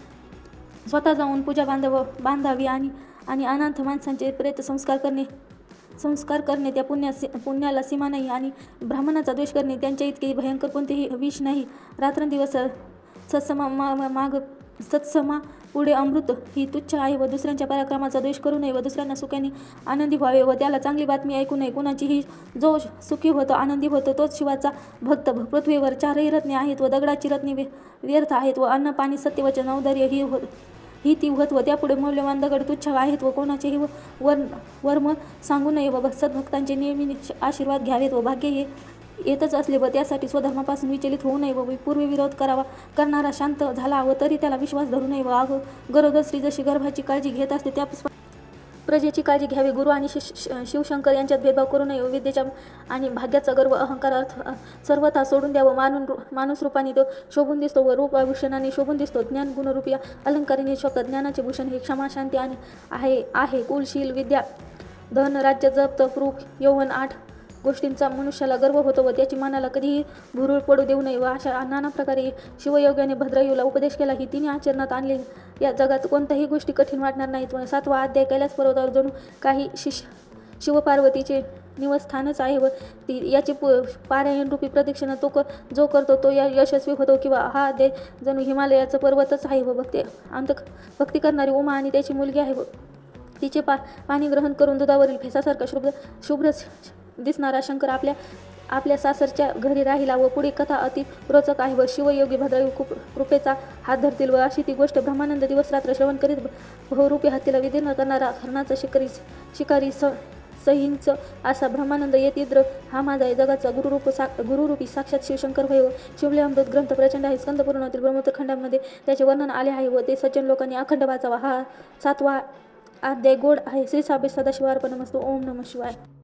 स्वतः जाऊन पूजा बांधावी आणि अनाथ माणसांचे प्रेत संस्कार करणे त्या पुण्याला सीमा नाही आणि ब्राह्मणाचा द्वेष करणे त्यांच्या इतके भयंकर कोणतेही विष नाही. रात्रंदिवस सत्समा पुढे अमृत ही तुच्छ आहे व दुसऱ्यांच्या पराक्रमाचा द्वेष करू नये व दुसऱ्यांना सुखाने आनंदी व्हावे व त्याला चांगली बातमी ऐकू नये. कुणाचीही जो सुखी होतो आनंदी होतो तोच शिवाचा भक्त. पृथ्वीवर 4 रत्ने आहेत व दगडाची रत्ने व्यर्थ आहेत व अन्न पाणी सत्यवचन औदार्य ही ती होत व त्यापुढे मौल्यवान दगड तुच्छ आहेत व कोणाचेही वर्म सांगू नये व सद्भक्तांचे नेहमी आशीर्वाद घ्यावेत व भाग्य हे येतच असले व त्यासाठी स्वधर्मापासून विचलित होऊ नये व पूर्वी विरोध करणारा शांत झाला व तरी त्याला विश्वास धरू नये व गरोदर स्त्री जशी गर्भाची काळजी घेत असते त्या प्रजेची काळजी घ्यावी. गुरु आणि शिवशंकर यांच्यात भेदभाव करू नये व विद्येच्या आणि भाग्याचा गर्व अहंकार सर्वथा सोडून द्यावं. माणूस रूपाने तो शोभून दिसतो व रूपभूषणाने शोभून दिसतो. ज्ञान गुणरूपी अलंकाराने शोभतात. ज्ञानाचे भूषण हे क्षमा शांती आणि आहे कुलशील विद्या धन राज्य जप प्रूफ यौवन 8 गोष्टींचा मनुष्याला गर्व होतो व त्याची मनाला कधीही भुरळ पडू देऊ नये व अशा नाना प्रकारे शिवयोग्याने भद्रायूला उपदेश केला. ही तिने आचरणात आणले. या जगात कोणत्याही गोष्टी कठीण वाटणार नाहीत. 7वा अध्याय कैलास पर्वतावर जणू काही शिवपार्वतीचे निवस्थानच आहे व याची पारायण रूपी प्रदक्षिणा जो करतो तो यशस्वी होतो. किंवा हा अध्याय जणू हिमालयाचं पर्वतच आहे व भक्ती करणारी उमा आणि त्याची मुलगी आहे व तिचे पाणी ग्रहण करून दुधावरील फेसासारखा शुभ्र दिसणारा शंकर आपल्या सासरच्या घरी राहिला व पुढे कथा अति रोचक आहे व शिवयोगी भद्रायू खूप कृपेचा हात धरतील व अशी ती गोष्ट. ब्रह्मानंद दिवस रात्र श्रवण करीत बहुरूपी हत्तीला विदीर्ण करणारा हरणाचा शिकारी सहींच असा ब्रह्मानंद येत इंद्र हा माझा आहे जगाचा गुरुरूपी साक्षात शिवशंकर होय व शिवलीलामृत ग्रंथ प्रचंड आहे. स्कंद पुराणातील ब्रह्मोत्तर खंडामध्ये त्याचे वर्णन आले आहे व ते सज्जन लोकांनी अखंड वाचावा. हा 7वा अध्याय गोड आहे. श्री साबे सदाशिवार्पणमस्तु. ओम नमः शिवाय.